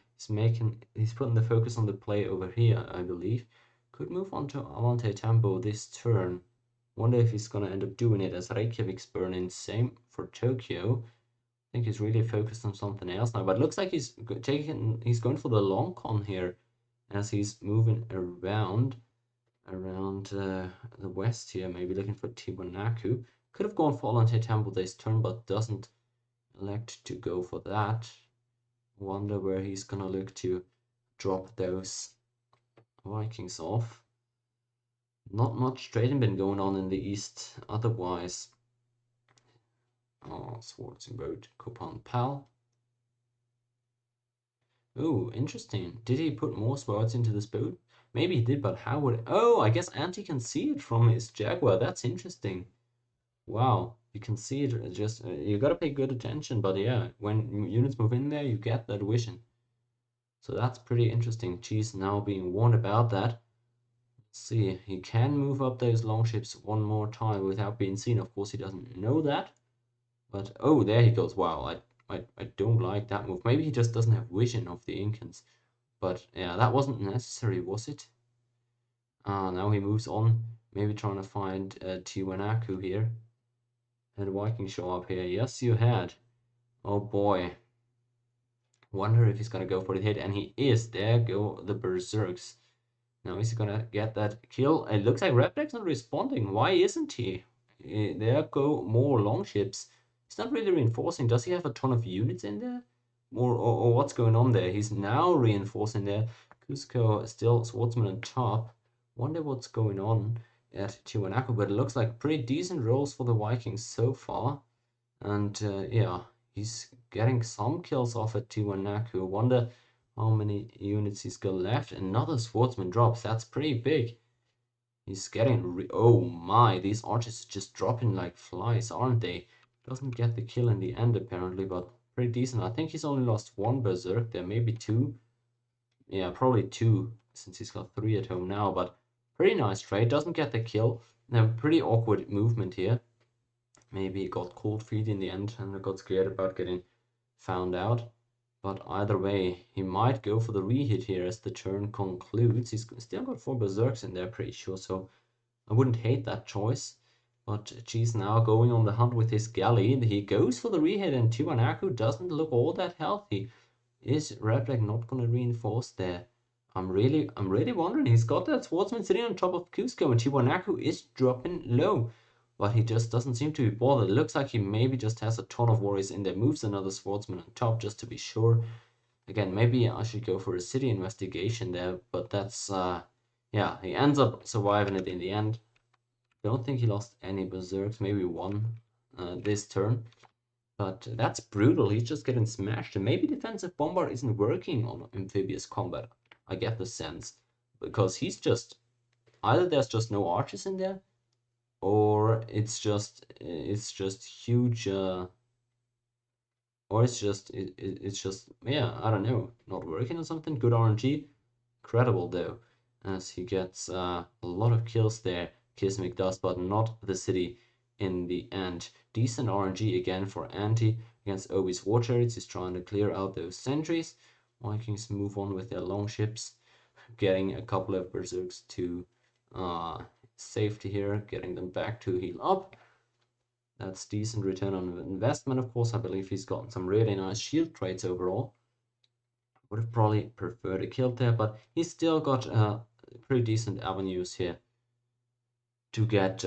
Speaker 1: he's putting the focus on the play over here, I believe. Could move on to Ollantaytambo this turn. Wonder if he's gonna end up doing it as Reykjavik's burning. Same for Tokyo. I think he's really focused on something else now, but it looks like he's going for the long con here as he's moving around the west here, maybe looking for Tiwanaku. Could have gone for Ollantaytambo this turn, but doesn't elect to go for that. Wonder where he's gonna look to drop those Vikings off. Not much trading been going on in the east otherwise. Swords and Road, Kopan Pal. Oh, interesting. Did he put more swords into this boat? Maybe he did, but how would... Oh, I guess Anti can see it from his Jaguar. That's interesting. Wow, you can see it. Just you gotta pay good attention, but yeah, when units move in there, you get that vision. So that's pretty interesting. Cheese now being warned about that. Let's see, he can move up those longships one more time without being seen. Of course, he doesn't know that. But oh, there he goes. Wow, I don't like that move. Maybe he just doesn't have vision of the Incans. But yeah, that wasn't necessary, was it? Now he moves on. Maybe trying to find Tiwanaku here. Had Viking show up here? Yes, you had. Oh boy. Wonder if he's gonna go for the hit, and he is. There go the Berserks. Now is he gonna get that kill? It looks like Replex not responding. Why isn't he? There go more longships. He's not really reinforcing. Does he have a ton of units in there? Or what's going on there? He's now reinforcing there. Cusco still swordsman on top. Wonder what's going on at Tiwanaku, but it looks like pretty decent rolls for the Vikings so far. And yeah, he's getting some kills off at Tiwanaku. Wonder how many units he's got left. Another swordsman drops. That's pretty big. He's getting... Oh my, these archers are just dropping like flies, aren't they? Doesn't get the kill in the end apparently, but pretty decent. I think he's only lost 1 berserk there, maybe 2. Yeah, probably 2, since he's got 3 at home now, but pretty nice trade. Doesn't get the kill. Now, pretty awkward movement here. Maybe he got cold feet in the end and got scared about getting found out. But either way, he might go for the re-hit here as the turn concludes. He's still got 4 berserks in there, pretty sure, so I wouldn't hate that choice. But Cheese now going on the hunt with his galley. He goes for the rehit, and Tiwanaku doesn't look all that healthy. Is Replik not gonna reinforce there? I'm really wondering. He's got that swordsman sitting on top of Cusco, and Tiwanaku is dropping low. But he just doesn't seem to be bothered. It looks like he maybe just has a ton of warriors in there. Moves another swordsman on top just to be sure. Again, maybe I should go for a city investigation there, but that's, yeah, he ends up surviving it in the end. Don't think he lost any berserks, maybe one this turn. But that's brutal, he's just getting smashed. And maybe defensive bombard isn't working on amphibious combat. I get the sense. Because he's just, either there's just no archers in there, or it's just huge, or it's just, yeah, I don't know, not working or something. Good RNG. Incredible though, as he gets a lot of kills there. Kismic does, but not the city in the end. Decent RNG again for Anti against Obi's war chariots. He's trying to clear out those sentries. Vikings move on with their longships, getting a couple of berserks to safety here, getting them back to heal up. That's decent return on investment, of course. I believe he's gotten some really nice shield traits overall. Would have probably preferred a kill there, but he's still got pretty decent avenues here to get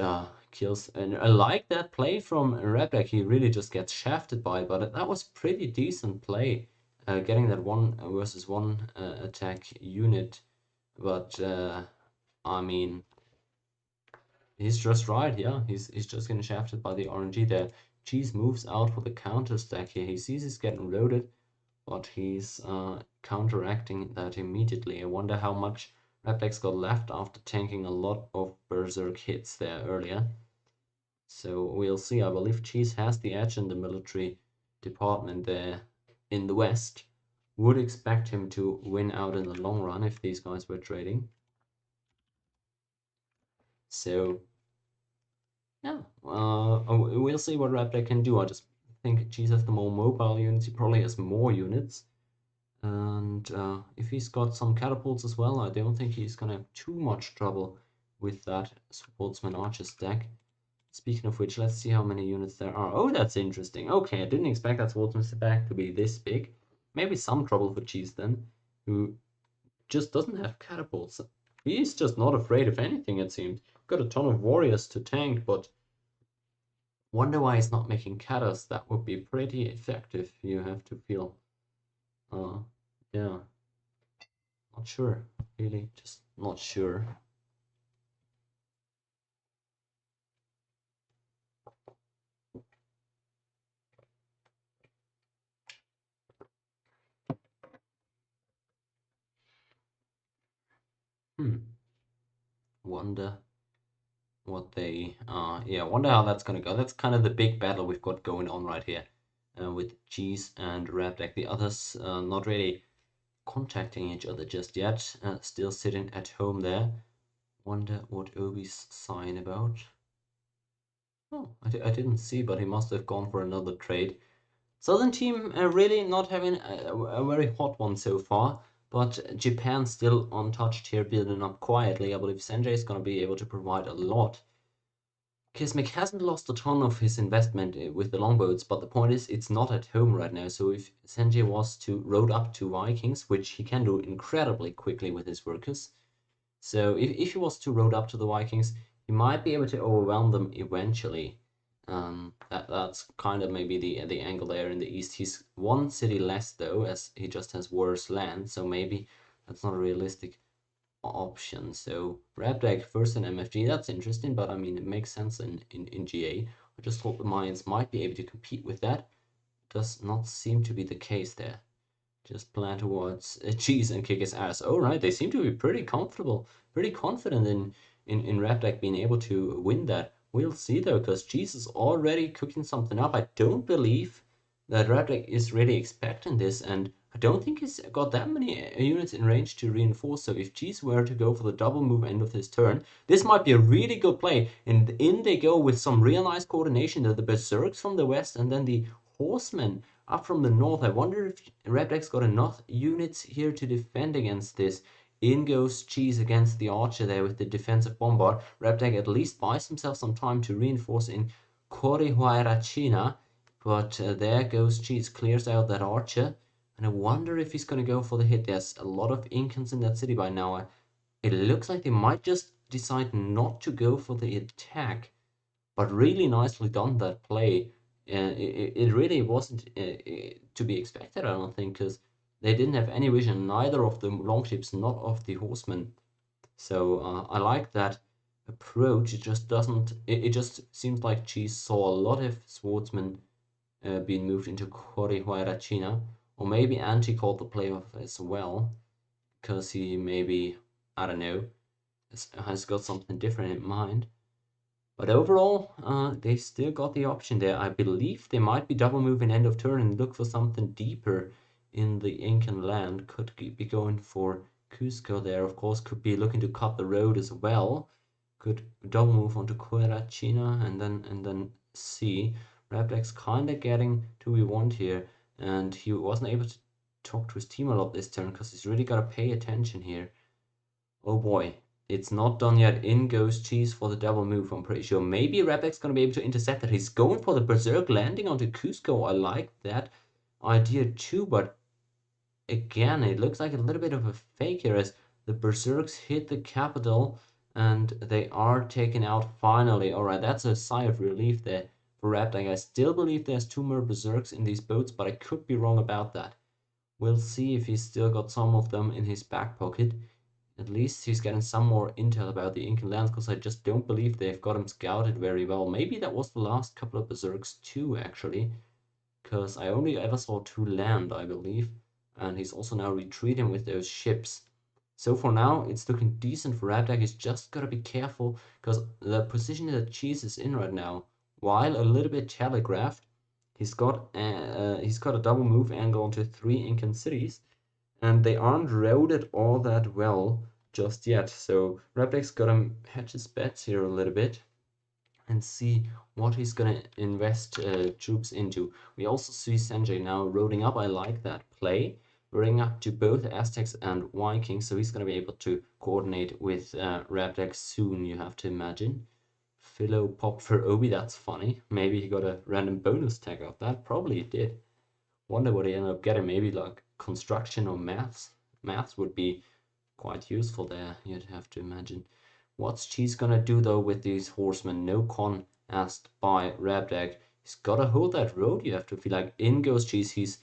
Speaker 1: kills. And I like that play from Rebek. He really just gets shafted by it, but that was pretty decent play, getting that 1-versus-1 attack unit. But I mean, he's just right, yeah. He's just getting shafted by the RNG there. Cheese moves out for the counter stack here. He sees he's getting loaded, but he's counteracting that immediately. I wonder how much Replex got left after tanking a lot of berserk hits there earlier. So we'll see. I believe Cheese has the edge in the military department there in the West. Would expect him to win out in the long run if these guys were trading. So yeah, we'll see what Replex can do. I just think Cheese has the more mobile units. He probably has more units. And if he's got some catapults as well, I don't think he's gonna have too much trouble with that swordsman archer stack. Speaking of which, let's see how many units there are. Oh, that's interesting. Okay, I didn't expect that swordsman stack to be this big. Maybe some trouble for Cheese then, who just doesn't have catapults. He's just not afraid of anything, it seems. Got a ton of warriors to tank, but wonder why he's not making katas. That would be pretty effective, you have to feel. Yeah, not sure, really, just not sure. Wonder what they, yeah, wonder how that's gonna go. That's kind of the big battle we've got going on right here with Cheese and Repdeck. The others not really contacting each other just yet, still sitting at home there. Wonder what Obi's sighing about. Oh, I didn't see, but he must have gone for another trade. Southern team really not having a very hot one so far, but Japan still untouched here, building up quietly. I believe Sanjay is going to be able to provide a lot. Kismek hasn't lost a ton of his investment with the longboats, but the point is it's not at home right now. So if Sanjay was to road up to Vikings, which he can do incredibly quickly with his workers, so if he was to road up to the Vikings, he might be able to overwhelm them eventually. That's kind of maybe the angle there in the east. He's one city less though, as he just has worse land, so maybe that's not a realistic option. So Rabdag first in MFG, that's interesting, but I mean it makes sense in GA. I just thought the Mayans might be able to compete with that. Does not seem to be the case there. Just plan towards Cheese and kick his ass. All right, they seem to be pretty comfortable, pretty confident in Rapdeck being able to win that. We'll see though, because Cheese is already cooking something up. I don't believe that Rapdeck is really expecting this, and I don't think he's got that many units in range to reinforce. So if Cheese were to go for the double move end of his turn, this might be a really good play. And in they go with some real nice coordination. The Berserks from the west, and then the Horsemen up from the north. I wonder if Repdeck's got enough units here to defend against this. In goes Cheese against the Archer there with the defensive bombard. Reptag at least buys himself some time to reinforce in Corihuayrachina, but there goes Cheese, clears out that Archer. And I wonder if he's going to go for the hit. There's a lot of Incans in that city by now. It looks like they might just decide not to go for the attack. But really nicely done, that play. It really wasn't to be expected, I don't think, because they didn't have any vision, neither of the longships, not of the horsemen. So I like that approach. It just doesn't. It just seems like Cheese saw a lot of swordsmen being moved into Corihuayrachina, or maybe Anti called the play off as well, because he maybe, I don't know, has got something different in mind. But overall, they still got the option there. I believe they might be double moving end of turn and look for something deeper in the Incan land. Could be going for Cusco there, of course. Could be looking to cut the road as well. Could double move onto Querachina and then see. Rabdak's kind of getting to we want here, and he wasn't able to talk to his team a lot this turn because he's really got to pay attention here. Oh boy, it's not done yet. In goes Cheese for the double move, I'm pretty sure. Maybe Rebek's going to be able to intercept it. He's going for the Berserk landing onto Cusco. I like that idea too, but again, it looks like a little bit of a fake here as the Berserks hit the capital and they are taken out finally. Alright, that's a sigh of relief there for Rabdak. I still believe there's 2 more Berserks in these boats, but I could be wrong about that. We'll see if he's still got some of them in his back pocket. At least he's getting some more intel about the Incan lands, because I just don't believe they've got him scouted very well. Maybe that was the last couple of Berserks too, actually, because I only ever saw 2 land, I believe, and he's also now retreating with those ships. So for now, it's looking decent for Rabdak. He's just got to be careful, because the position that Cheese is in right now, while a little bit telegraphed, he's got a double move angle onto 3 Incan cities, and they aren't roaded all that well just yet. So Rabdak's gotta hedge his bets here a little bit and see what he's gonna invest troops into. We also see Sanjay now roading up. I like that play. Roading up to both Aztecs and Vikings, so he's gonna be able to coordinate with Rabdak soon, you have to imagine. Philo pop for Obi, that's funny. Maybe he got a random bonus tag off that. Probably he did. Wonder what he ended up getting. Maybe like construction or maths. Maths would be quite useful there, you'd have to imagine. What's Cheese gonna do though with these horsemen? No con asked by Rabdak. He's gotta hold that road, you have to feel like. In goes Cheese. He's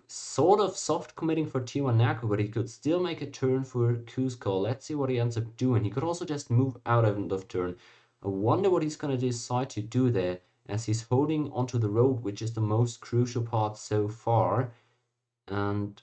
Speaker 1: sort of soft committing for Tiwanaku, but he could still make a turn for Cusco. Let's see what he ends up doing. He could also just move out of end of turn. I wonder what he's gonna decide to do there, as he's holding onto the road, which is the most crucial part so far. And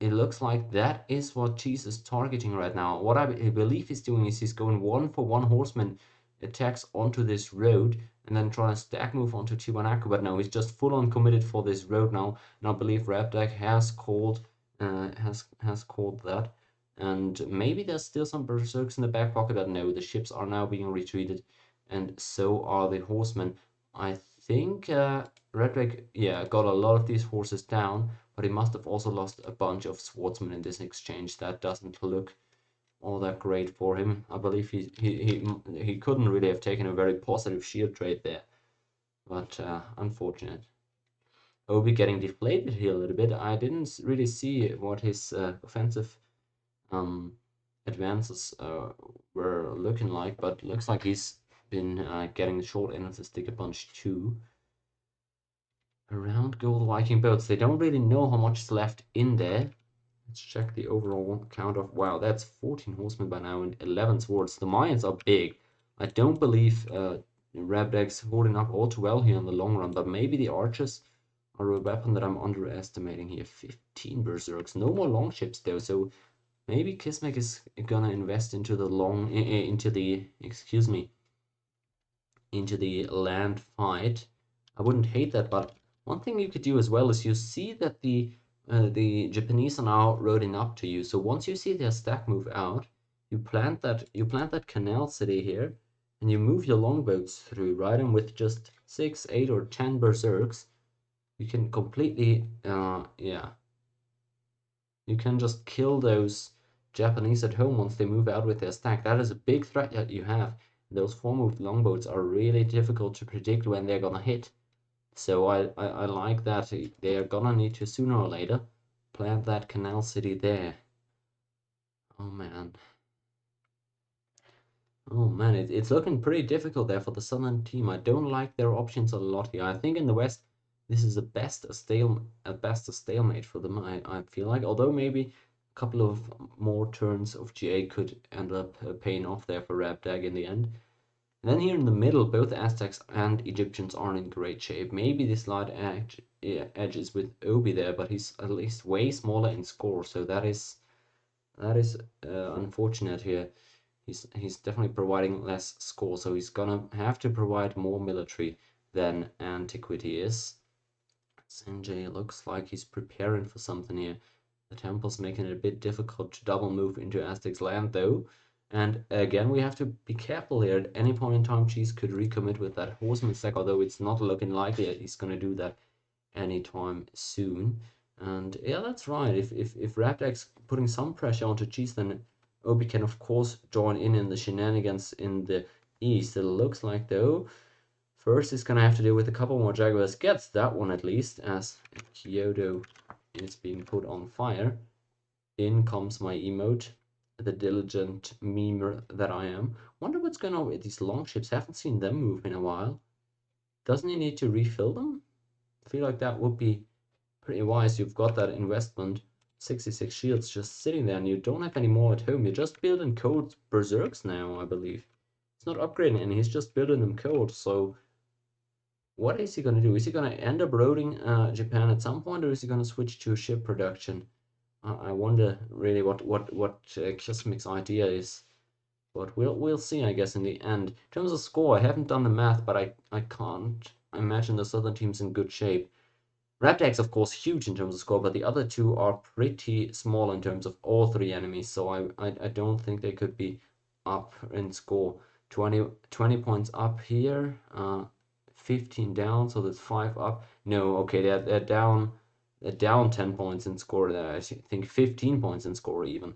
Speaker 1: it looks like that is what Cheese is targeting right now. What I believe he's doing is he's going 1-for-1 horseman attacks onto this road and then trying to stack move onto Tiwanaku. But no, he's just full on committed for this road now. And I believe Rabdak has called that. And maybe there's still some berserks in the back pocket, but no, the ships are now being retreated, and so are the horsemen. I think Rabdak, yeah, got a lot of these horses down, but he must have also lost a bunch of swordsmen in this exchange. That doesn't look all that great for him. I believe he couldn't really have taken a very positive shield trade there, but unfortunate. Obi getting deflated here a little bit. I didn't really see what his offensive advances were looking like, but looks like he's been getting the short end of the stick a bunch too. Around go the Viking boats. They don't really know how much is left in there. Let's check the overall count of, wow, that's 14 horsemen by now and 11 swords. The Mayans are big. I don't believe Rabdak's holding up all too well here in the long run, but maybe the archers are a weapon that I'm underestimating here. 15 berserks. No more longships though, so maybe Kismek is gonna invest into the into the land fight. I wouldn't hate that, but one thing you could do as well is you see that the Japanese are now roading up to you. So once you see their stack move out, you plant that canal city here, and you move your longboats through, right? And with just 6, 8, or 10 berserks, you can completely, yeah, you can just kill those Japanese at home once they move out with their stack. That is a big threat that you have. Those 4-moved longboats are really difficult to predict when they're gonna hit. So I like that they're gonna need to sooner or later plant that canal city there. Oh man. Oh man, it's looking pretty difficult there for the southern team. I don't like their options a lot here. I think in the west, this is at best a stalemate for them. I feel like, although maybe a couple of more turns of GA could end up paying off there for Rabdag in the end. And then here in the middle, both Aztecs and Egyptians aren't in great shape. Maybe the slight edge is with Obi there, but he's at least way smaller in score, so that is unfortunate here. He's definitely providing less score, so he's gonna have to provide more military than Antiquity is. Sanjay looks like he's preparing for something here. The temple's making it a bit difficult to double move into Aztec's land though. And again, we have to be careful here. At any point in time, Cheese could recommit with that horseman stack, although it's not looking likely that he's going to do that anytime soon. And yeah, that's right. If Rapdag's putting some pressure onto Cheese, then Obi can of course join in the shenanigans in the east. It looks like though, first he's gonna have to deal with a couple more Jaguars. Gets that one at least, as Kyoto is being put on fire. In comes my emote, the diligent memer that I am. Wonder what's going on with these longships. Haven't seen them move in a while. Doesn't he need to refill them? I feel like that would be pretty wise. You've got that investment, 66 shields just sitting there, and you don't have any more at home. You're just building cold berserks now, I believe. He's not upgrading any, he's just building them cold. So what is he going to do? Is he going to end up roading Japan at some point, or is he going to switch to ship production? I wonder really what Kismic's idea is, but we'll see, I guess, in the end. In terms of score, I haven't done the math, but I can't imagine the southern team's in good shape. Raptag's of course huge in terms of score, but the other two are pretty small in terms of all three enemies, so I don't think they could be up in score. 20 points up here, 15 down, so that's 5 up. No, okay, they're down 10 points in score there. I think 15 points in score even.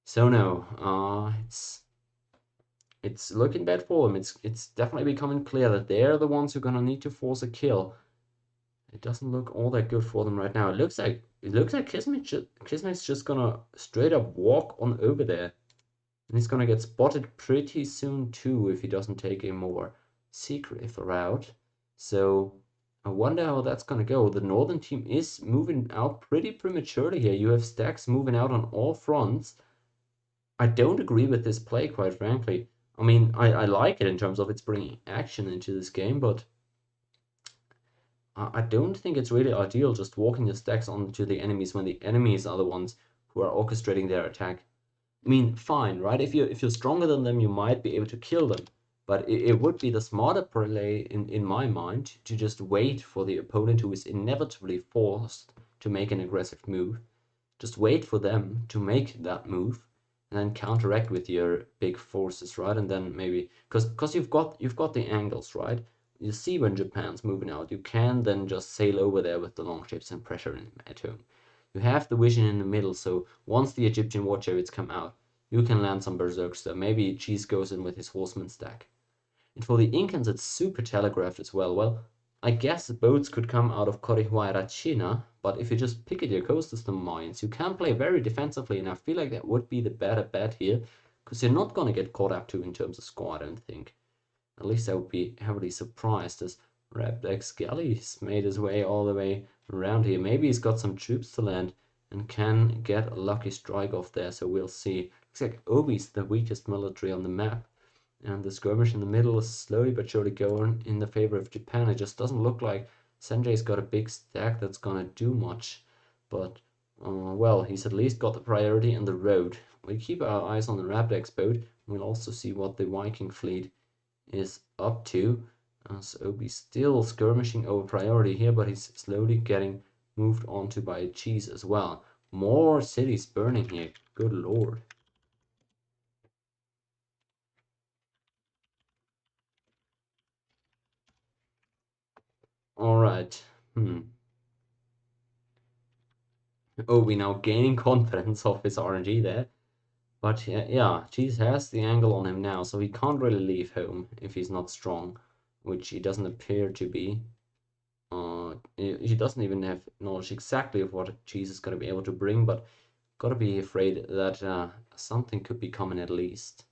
Speaker 1: So no, it's looking bad for them. It's definitely becoming clear that they're the ones who are gonna need to force a kill. It doesn't look all that good for them right now. It looks like Kismet's just gonna straight up walk on over there. And he's gonna get spotted pretty soon too if he doesn't take a more secretive route. So I wonder how that's gonna go. The northern team is moving out pretty prematurely here. You have stacks moving out on all fronts. I don't agree with this play, quite frankly. I mean, I like it in terms of it's bringing action into this game, but I don't think it's really ideal just walking your stacks onto the enemies when the enemies are the ones who are orchestrating their attack. I mean, fine, right? If you're stronger than them, you might be able to kill them. But it would be the smarter play, in my mind, to just wait for the opponent who is inevitably forced to make an aggressive move. Just wait for them to make that move, and then counteract with your big forces, right? And then maybe because you've got the angles, right? You see when Japan's moving out, you can then just sail over there with the longships and pressure him at home. You have the vision in the middle, so once the Egyptian war chariots come out, you can land some berserks there. Maybe Cheese goes in with his horseman stack. And for the Incans, it's super telegraphed as well. Well, I guess the boats could come out of Corihuayra, but if you just pick at your coastal mines, you can play very defensively, and I feel like that would be the better bet here, because you're not going to get caught up to in terms of score, I don't think. At least I would be heavily surprised as Rabdex Galley's made his way all the way around here. Maybe he's got some troops to land and can get a lucky strike off there, so we'll see. Looks like Obi's the weakest military on the map. And the skirmish in the middle is slowly but surely going in the favor of Japan. It just doesn't look like Sanjay's got a big stack that's gonna do much. But, well, he's at least got the priority in the road. We keep our eyes on the Rabdex boat. We'll also see what the Viking fleet is up to. So Obi's still skirmishing over priority here, but he's slowly getting moved onto by Cheese as well. More cities burning here. Good lord. All right. Obi now gaining confidence of his RNG there. But yeah, Cheese has the angle on him now, so he can't really leave home if he's not strong, which he doesn't appear to be. He doesn't even have knowledge exactly of what Cheese is going to be able to bring, but gotta be afraid that something could be coming at least.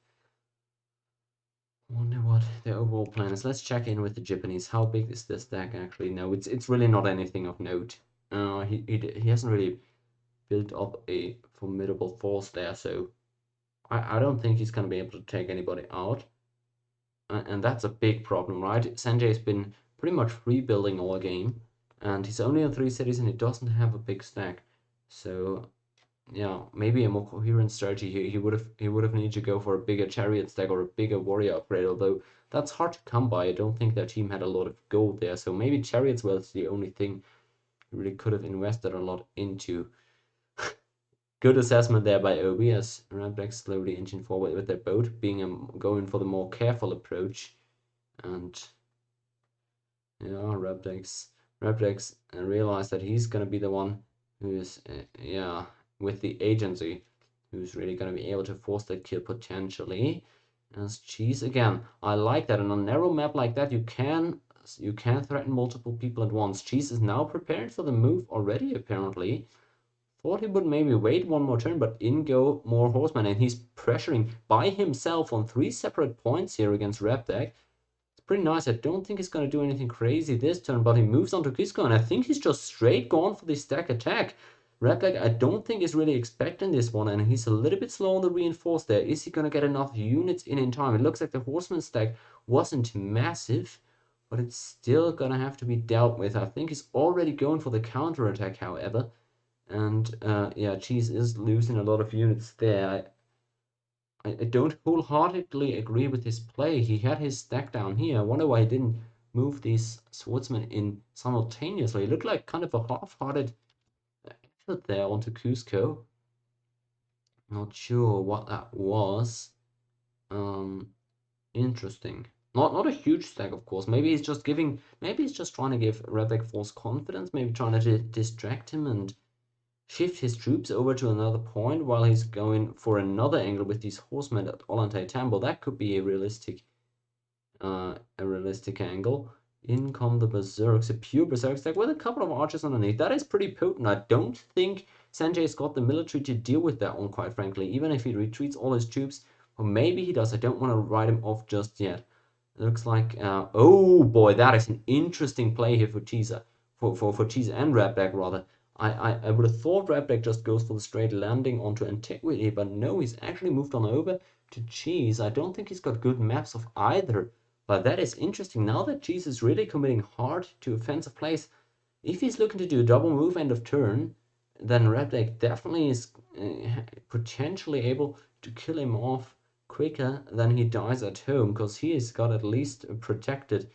Speaker 1: Wonder what the overall plan is. Let's check in with the Japanese. How big is this deck actually? No, it's really not anything of note. He hasn't really built up a formidable force there, so I don't think he's gonna be able to take anybody out. And that's a big problem, right? Sanjay's been pretty much rebuilding all game, and he's only on 3 cities and he doesn't have a big stack. So yeah, maybe a more coherent strategy here. He would have needed to go for a bigger chariot stack or a bigger warrior upgrade, although that's hard to come by. I don't think their team had a lot of gold there, so maybe chariots was the only thing he really could have invested a lot into. Good assessment there by Obi as Redback slowly inching forward with their boat, going for the more careful approach, and yeah, Redback's realized that he's gonna be the one who's yeah, with the agency, who's really going to be able to force that kill potentially. As Cheese again, I like that. On a narrow map like that, you can threaten multiple people at once. Cheese is now prepared for the move already, apparently. Thought he would maybe wait one more turn, but in go more horsemen, and he's pressuring by himself on 3 separate points here against Repdeck. It's pretty nice. I don't think he's going to do anything crazy this turn, but he moves on to Kisco, and I think he's just straight gone for the stack attack. Redback, I don't think is really expecting this one, and he's a little bit slow on the reinforce there. Is he going to get enough units in time? It looks like the horseman stack wasn't massive, but it's still going to have to be dealt with. I think he's already going for the counter attack, however. And yeah, Cheese is losing a lot of units there. I don't wholeheartedly agree with his play. He had his stack down here. I wonder why he didn't move these swordsmen in simultaneously. It looked like kind of a half-hearted effort there onto Cusco. Not sure what that was. Interesting. Not a huge stack, of course. Maybe he's just trying to give Rebek false confidence. Maybe trying to distract him and shift his troops over to another point while he's going for another angle with these horsemen at Ollantay Temple. That could be a realistic angle. In come the Berserks, a pure Berserk stack with a couple of archers underneath. That is pretty potent. I don't think Sanjay's got the military to deal with that one, quite frankly. Even if he retreats all his troops, or maybe he does. I don't want to write him off just yet. It looks like, oh boy, that is an interesting play here for Cheesa. For Cheesa and Redback, rather. I would have thought Redback just goes for the straight landing onto Antiquity, but no, he's actually moved on over to Cheese. I don't think he's got good maps of either. But that is interesting. Now that Cheese is really committing hard to offensive plays, if he's looking to do a double move end of turn, then Redback definitely is potentially able to kill him off quicker than he dies at home, because he has got at least protected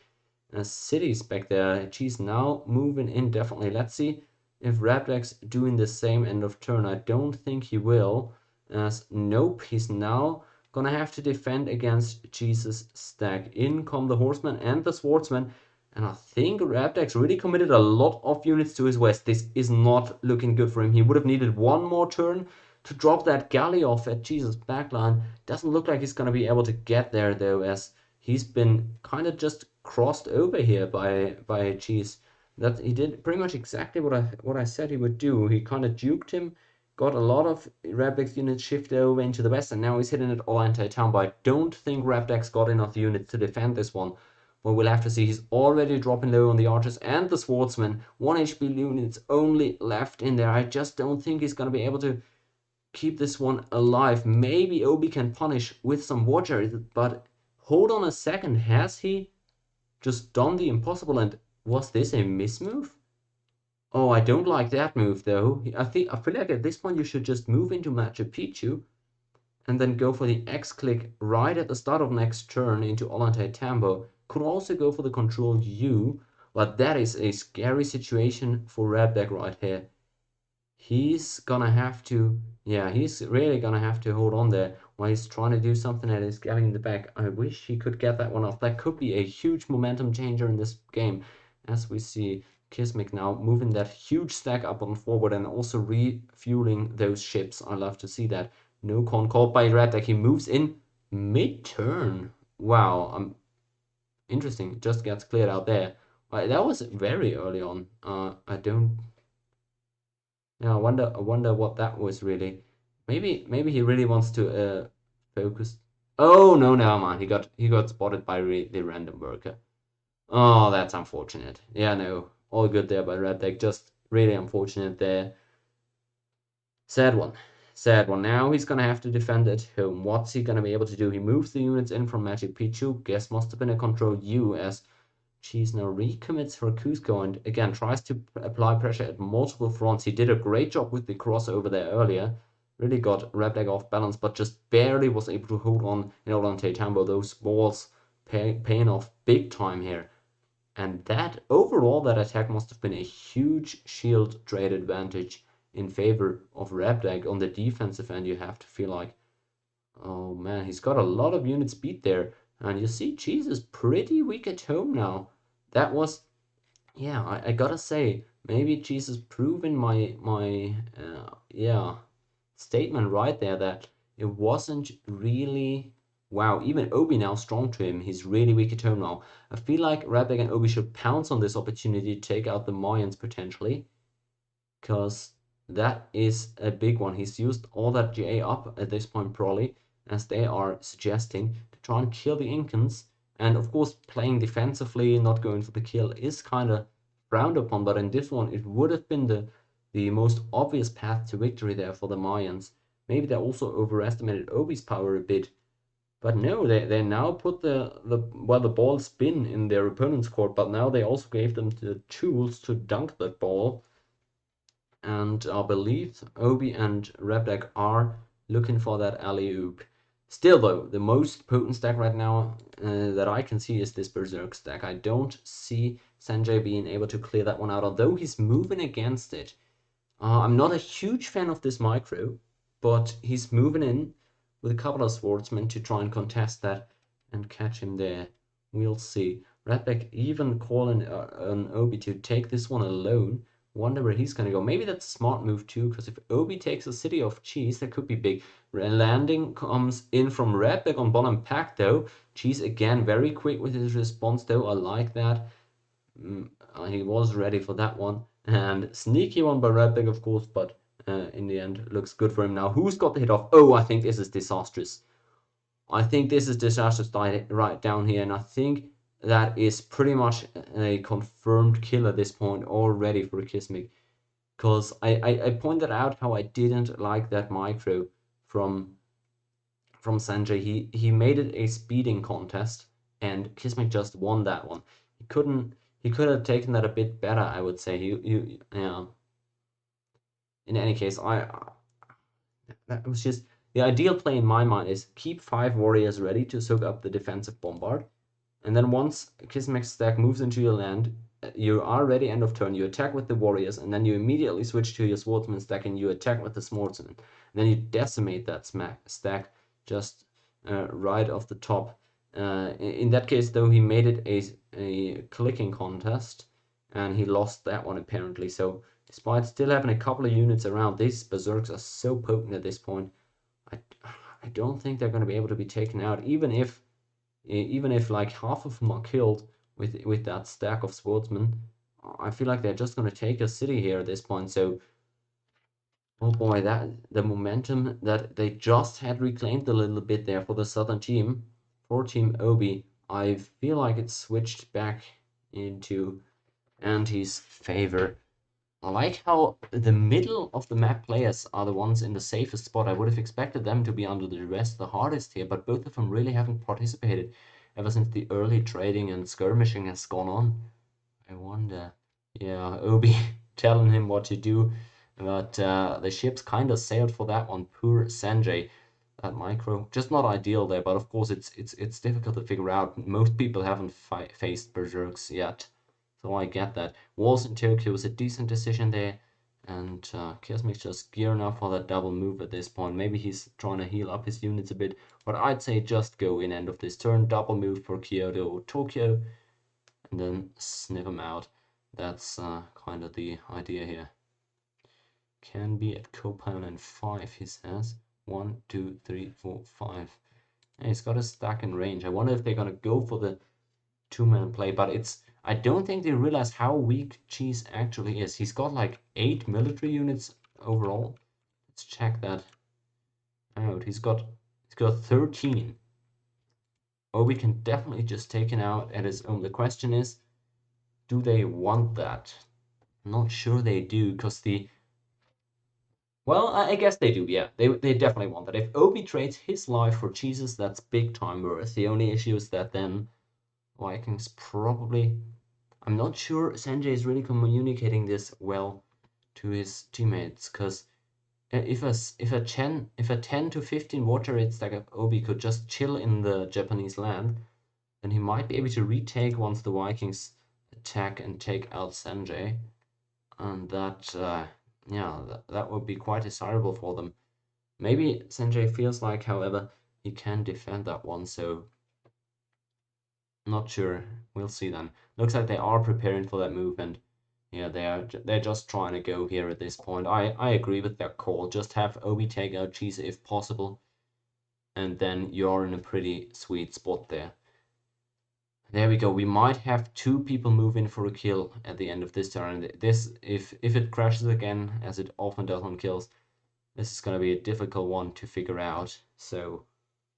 Speaker 1: cities back there. Cheese now moving in definitely. Let's see if Redback's doing the same end of turn. I don't think he will. As nope, he's now gonna have to defend against Cheese's stack. In come the horseman and the swordsman, and I think Redback's really committed a lot of units to his west. This is not looking good for him. He would have needed one more turn to drop that galley off at Cheese's backline. Doesn't look like he's gonna be able to get there though, as he's been kind of just crossed over here by Cheese. That he did pretty much exactly what I said he would do. He kind of duped him, got a lot of Redback's units shifted over into the west, and now he's hitting it all anti-town. But I don't think Redback's got enough units to defend this one. Well, we'll have to see. He's already dropping low on the archers and the swordsman. 1 HP units only left in there. I just don't think he's going to be able to keep this one alive. Maybe Obi can punish with some war chariots, but hold on a second. Has he just done the impossible, and was this a mismove? Oh, I don't like that move though. I feel like at this point you should just move into Machu Picchu and then go for the X click right at the start of next turn into Ollantaytambo. Could also go for the control U, but that is a scary situation for Redback right here. He's gonna have to, yeah, he's really gonna have to hold on there while he's trying to do something that is getting in the back. I wish he could get that one off. That could be a huge momentum changer in this game, as we see Kismic now moving that huge stack up on forward and also refueling those ships. I love to see that. No con called by Red. He moves in mid-turn. Wow, interesting. Just gets cleared out there. That was very early on. I don't. Yeah, I wonder what that was really. Maybe he really wants to focus. Oh no, never mind. He got spotted by the random worker. Oh, that's unfortunate. Yeah, no, all good there by Red Deck. Just really unfortunate there. Sad one. Sad one. Now he's gonna have to defend at home. What's he gonna be able to do? He moves the units in from Magic Pichu. Guess must have been a Control U as Cheese now recommits for Cusco and again tries to apply pressure at multiple fronts. He did a great job with the crossover there earlier. Really got Rebleg off balance, but just barely was able to hold on in Olante Tambo. Those balls paying off big time here. And that overall, that attack must have been a huge shield trade advantage in favor of Rebleg. On the defensive end, you have to feel like, oh man, he's got a lot of units beat there. And you see, Cheese is pretty weak at home now. That was, yeah, I gotta say, maybe Cheese has proven my yeah, statement right there that it wasn't really. Wow, even Obi now strong to him. He's really weak at home now. I feel like Rebleg and Obi should pounce on this opportunity to take out the Mayans potentially. Because that is a big one. He's used all that GA up at this point probably, as they are suggesting, to try and kill the Incans. And of course, playing defensively, not going for the kill, is kind of frowned upon. But in this one, it would have been the most obvious path to victory there for the Mayans. Maybe they also overestimated Obi's power a bit. But no, they now put the ball spin in their opponent's court, but now they also gave them the tools to dunk that ball. And I believe Obi and Rebleg are looking for that alley-oop. Still though, the most potent stack right now that I can see is this Berserk stack. I don't see Sanjay being able to clear that one out, although he's moving against it. I'm not a huge fan of this micro, but he's moving in with a couple of swordsmen to try and contest that and catch him there. We'll see. Rebleg even calling on Obi to take this one alone. Wonder where he's going to go. Maybe that's a smart move too, because if Obi takes a city of Cheese, that could be big. Landing comes in from Rebleg on bottom pack though. Cheese again very quick with his response though. I like that. He was ready for that one. And sneaky one by Rebleg, of course, but in the end looks good for him now. Who's got the hit off? Oh, I think this is disastrous. I think this is disastrous right down here, and I think that is pretty much a confirmed kill at this point already for Kismic. Because I pointed out how I didn't like that micro from Sanjay. He made it a speeding contest, and Kismic just won that one. He could have taken that a bit better, I would say. Yeah. In any case, that was just the ideal play in my mind is keep 5 warriors ready to soak up the defensive bombard, and then once Kismic's stack moves into your land, you are ready end of turn. You attack with the warriors, and then you immediately switch to your swordsman stack and you attack with the swordsman. And then you decimate that stack just right off the top. In that case, though, he made it a clicking contest, and he lost that one apparently. So despite still having a couple of units around, these berserks are so potent at this point. I don't think they're going to be able to be taken out, even if like half of them are killed with that stack of swordsmen. I feel like they're just going to take a city here at this point. So, oh boy, that the momentum that they just had reclaimed a little bit there for the southern team, for Team Obi, I feel like it switched back into Anti's favor. I like how the middle of the map players are the ones in the safest spot. I would have expected them to be under the rest the hardest here, but both of them really haven't participated ever since the early trading and skirmishing has gone on. I wonder. Yeah, Obi telling him what to do, but the ships kind of sailed for that one. Poor Sanjay. That micro, just not ideal there, but of course it's difficult to figure out. Most people haven't faced berserks yet. So I get that. Walls in Tokyo was a decent decision there. And Kismic's just gearing up for that double move at this point. Maybe he's trying to heal up his units a bit. But I'd say just go in end of this turn. Double move for Kyoto or Tokyo. And then sniff him out. That's kind of the idea here. Can be at copilot 5, he says. 1, 2, 3, 4, 5. And he's got a stack in range. I wonder if they're gonna go for the two-man play, but I don't think they realize how weak Cheese actually is. He's got like 8 military units overall. Let's check that out. He's got 13. Obi can definitely just take it out at his own. The question is, do they want that? I'm not sure they do, because well, I guess they do, yeah. They definitely want that. If Obi trades his life for Jesus, that's big time worth. The only issue is that then Vikings probably... I'm not sure Sanjay is really communicating this well to his teammates, because if a 10 to 15 water rate stack of Obi could just chill in the Japanese land, then he might be able to retake once the Vikings attack and take out Sanjay. And that, yeah, that would be quite desirable for them. Maybe Sanjay feels like, however, he can defend that one, so not sure. We'll see then. Looks like they are preparing for that move, and yeah, they're just trying to go here at this point. I agree with their call. Just have Obi take out Cheese if possible, and then you're in a pretty sweet spot there. There we go. We might have 2 people move in for a kill at the end of this turn. This, if it crashes again, as it often does on kills, this is going to be a difficult one to figure out. So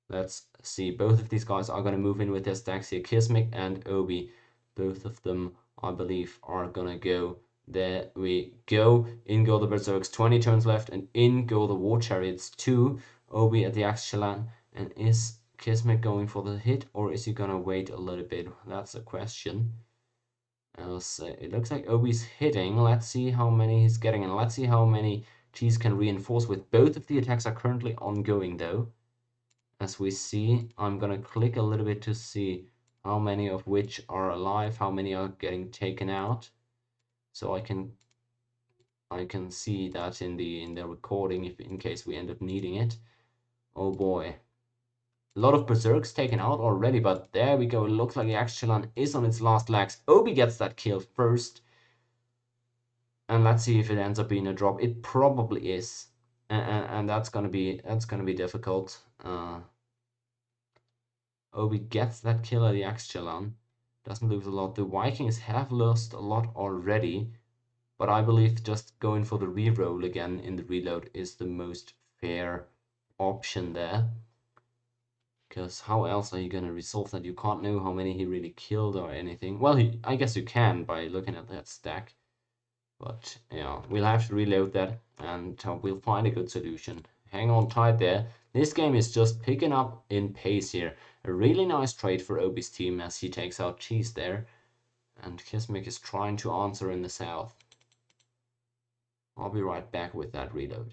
Speaker 1: let's see. Both of these guys are going to move in with their stacks here. Kismic and Obi, both of them, I believe, are going to go. There we go. In go the Berserks. 20 turns left, and in go the War Chariots. 2. Obi at the Axchalan, and is Kismet going for the hit, or is he gonna wait a little bit? That's a question. It looks like Obi's hitting. Let's see how many he's getting, and let's see how many Cheese can reinforce with. Both of the attacks are currently ongoing, though. As we see, I'm gonna click a little bit to see how many of which are alive, how many are getting taken out, so I can see that in the recording if in case we end up needing it. Oh boy. A lot of Berserks taken out already, but there we go. It looks like the Axchalan is on its last legs. Obi gets that kill first. And let's see if it ends up being a drop. It probably is. And that's gonna be difficult. Obi gets that kill at the Axchalan. Doesn't lose a lot. The Vikings have lost a lot already. But I believe just going for the reroll again in the reload is the most fair option there. Because how else are you going to resolve that? You can't know how many he really killed or anything. Well, I guess you can by looking at that stack. But yeah, we'll have to reload that and we'll find a good solution. Hang on tight there. This game is just picking up in pace here. A really nice trade for Obi's team as he takes out Cheese there. And Kismic is trying to answer in the south. I'll be right back with that reload.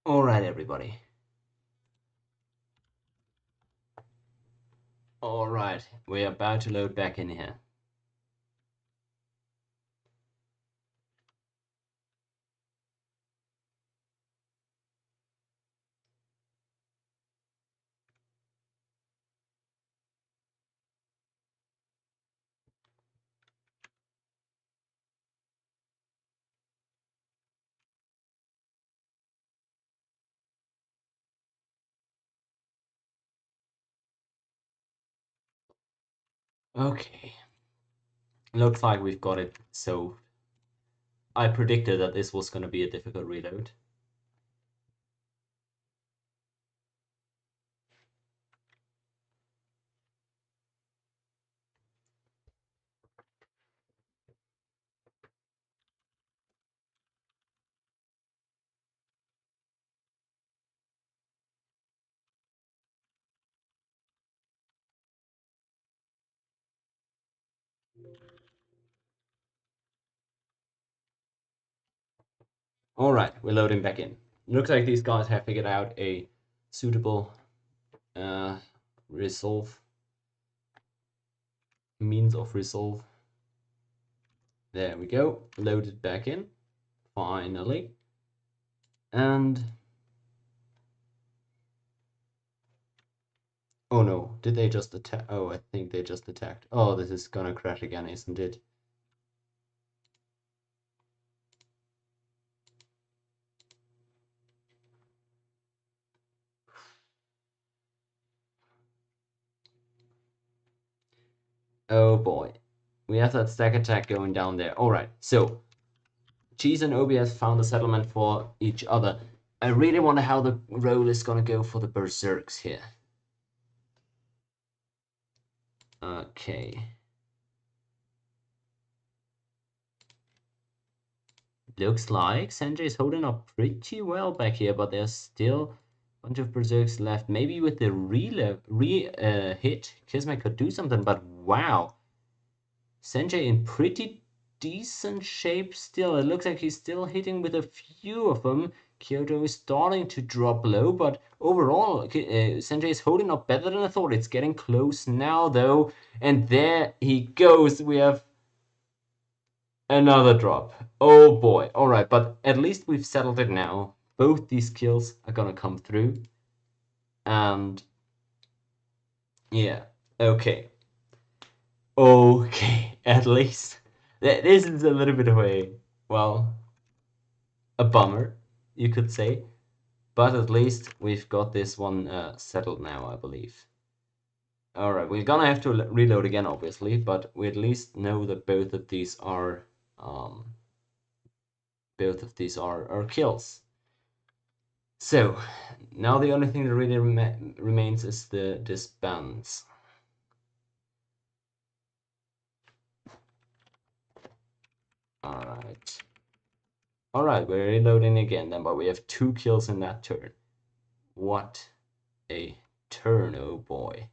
Speaker 1: Alright, everybody. Alright, we're about to load back in here. Okay. Looks like we've got it. So I predicted that this was going to be a difficult reload. Alright, we're loading back in. Looks like these guys have figured out a suitable resolve means of resolve. There we go. Loaded back in. Finally. And oh no, did they just attack? Oh, I think they just attacked. Oh, this is gonna crash again, isn't it? Oh boy. We have that stack attack going down there. Alright, so Cheese and Obi has found a settlement for each other. I really wonder how the roll is gonna go for the Berserks here. Okay. Looks like Sanjay is holding up pretty well back here, but there's still a bunch of Berserks left. Maybe with the hit, Kismet could do something, but wow. Sanjay in pretty decent shape still. It looks like he's still hitting with a few of them. Kyoto is starting to drop low, but overall, Sanjay is holding up better than I thought. It's getting close now, though. And there he goes. We have another drop. Oh boy. Alright, but at least we've settled it now. Both these kills are gonna come through. And yeah, okay. Okay, at least. This is a little bit of well, a bummer, you could say. But at least we've got this one settled now, I believe. Alright, we're gonna have to reload again, obviously, but we at least know that both of these are kills. So, now the only thing that really remains is the disbands. Alright. Alright, we're reloading again then, but we have 2 kills in that turn. What a turn, oh boy.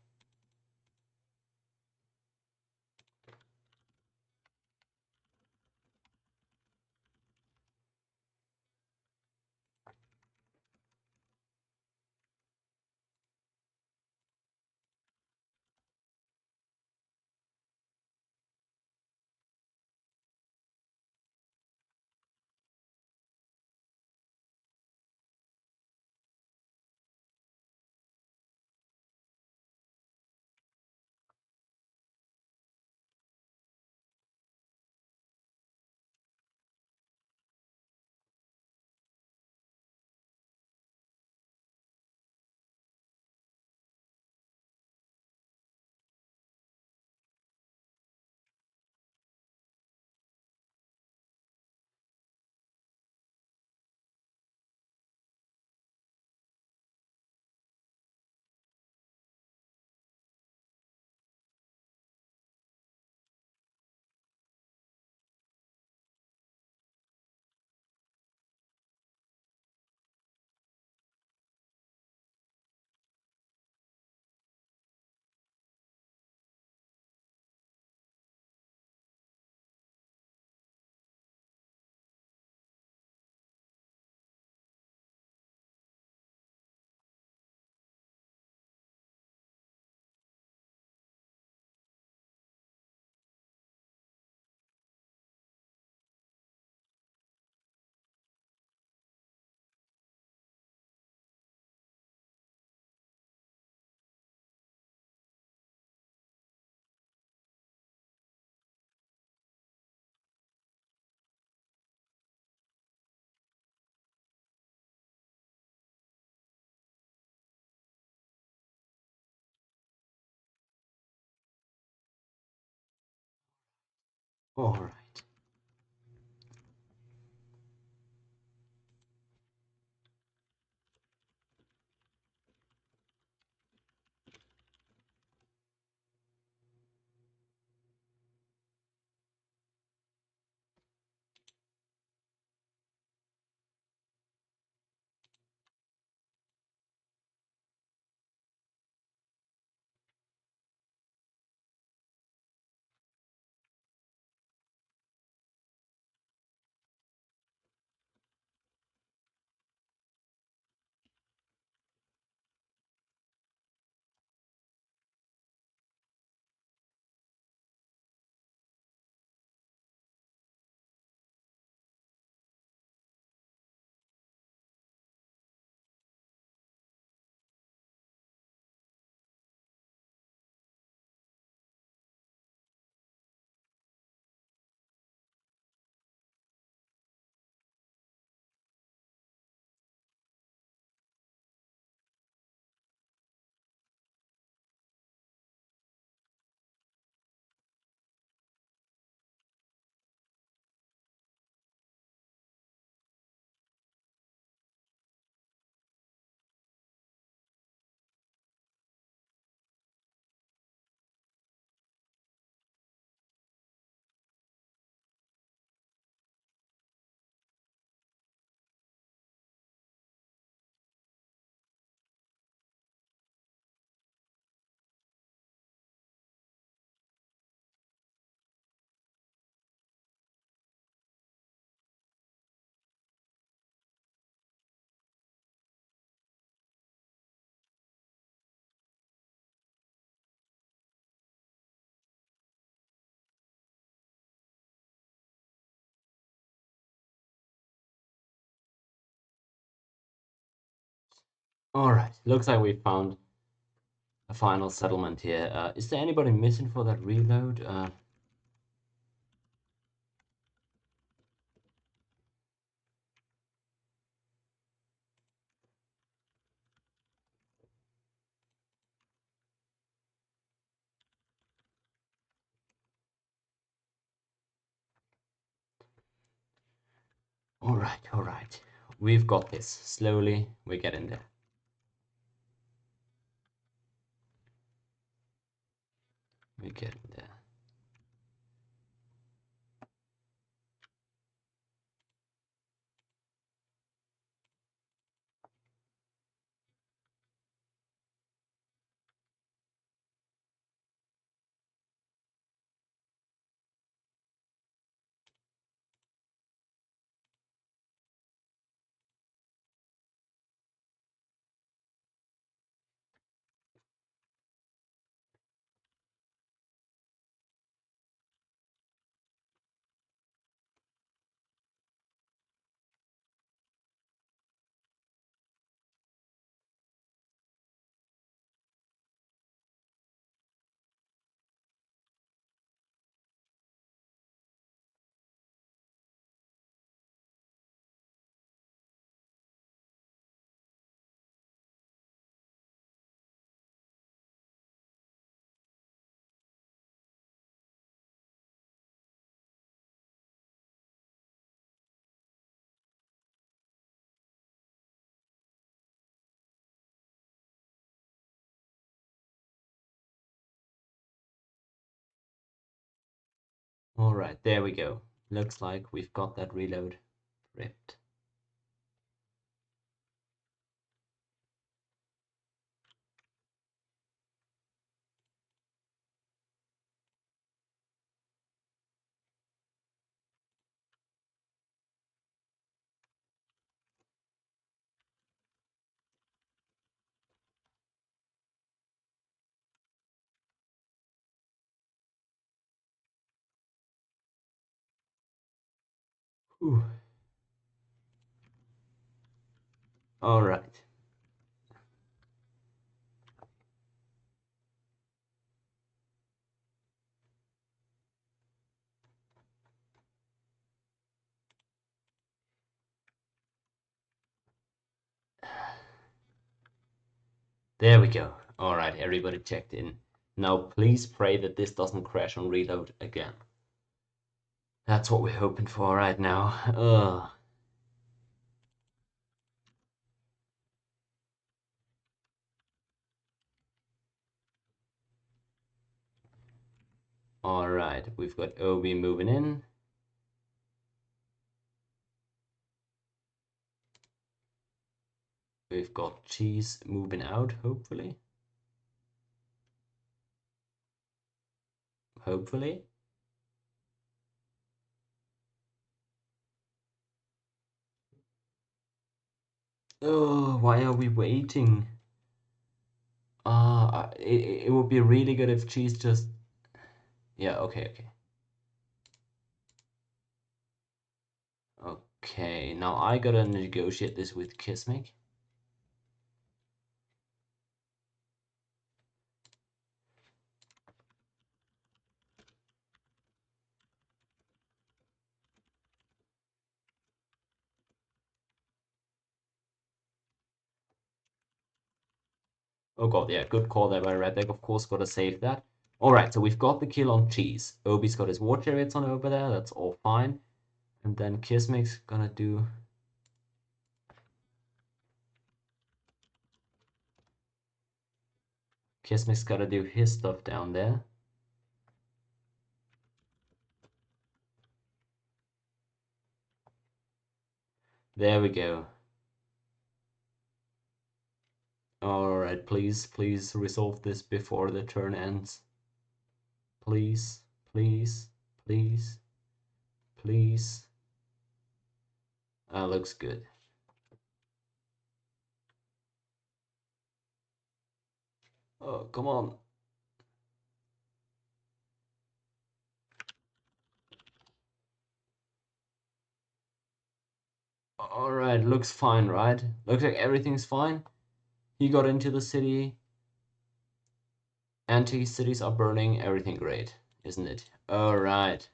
Speaker 1: All right. All right. Looks like we found a final settlement here. Is there anybody missing for that reload? All right, all right. We've got this. Slowly, we're getting there. We're getting there. All right, there we go. Looks like we've got that reload ripped. Ooh. All right. There we go. All right, everybody checked in. Now please pray that this doesn't crash on reload again. That's what we're hoping for right now. Ugh. Alright, we've got Obi moving in. We've got Cheese moving out, hopefully. Hopefully. Oh, why are we waiting? It would be really good if Cheese just... Yeah, okay. Okay, now I gotta negotiate this with Kismic. Oh god, yeah, good call there by Red Deck. Of course, gotta save that. Alright, so we've got the kill on Cheese. Obi's got his war chariots on over there, that's all fine. And then Kismic's gonna do... Kismic's gotta do his stuff down there. There we go. Alright, please resolve this before the turn ends. Please. Looks good. Oh, come on. Alright, looks fine, right? Looks like everything's fine. He got into the city. Anti-cities are burning. Everything great, isn't it? Alright.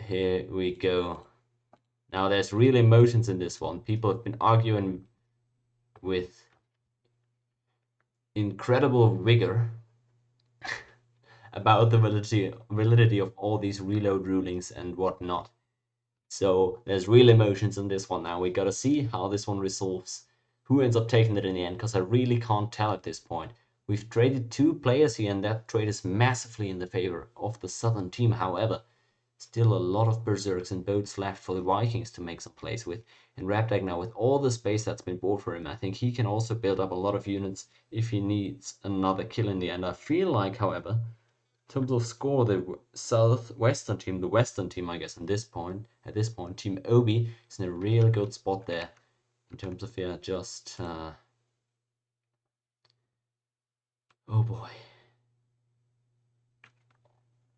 Speaker 1: Here we go. Now there's real emotions in this one. People have been arguing with incredible vigor about the validity of all these reload rulings and whatnot. So there's real emotions in this one now. We gotta see how this one resolves. Who ends up taking it in the end, because I really can't tell at this point. We've traded 2 players here, and that trade is massively in the favor of the southern team. However, still a lot of berserks and boats left for the Vikings to make some plays with. And Rapdag now, with all the space that's been bought for him, I think he can also build up a lot of units if he needs another kill in the end. I feel like, however, in terms of score, the southwestern team, the western team, I guess, at this point, Team Obi is in a real good spot there. In terms of, yeah, just... oh boy.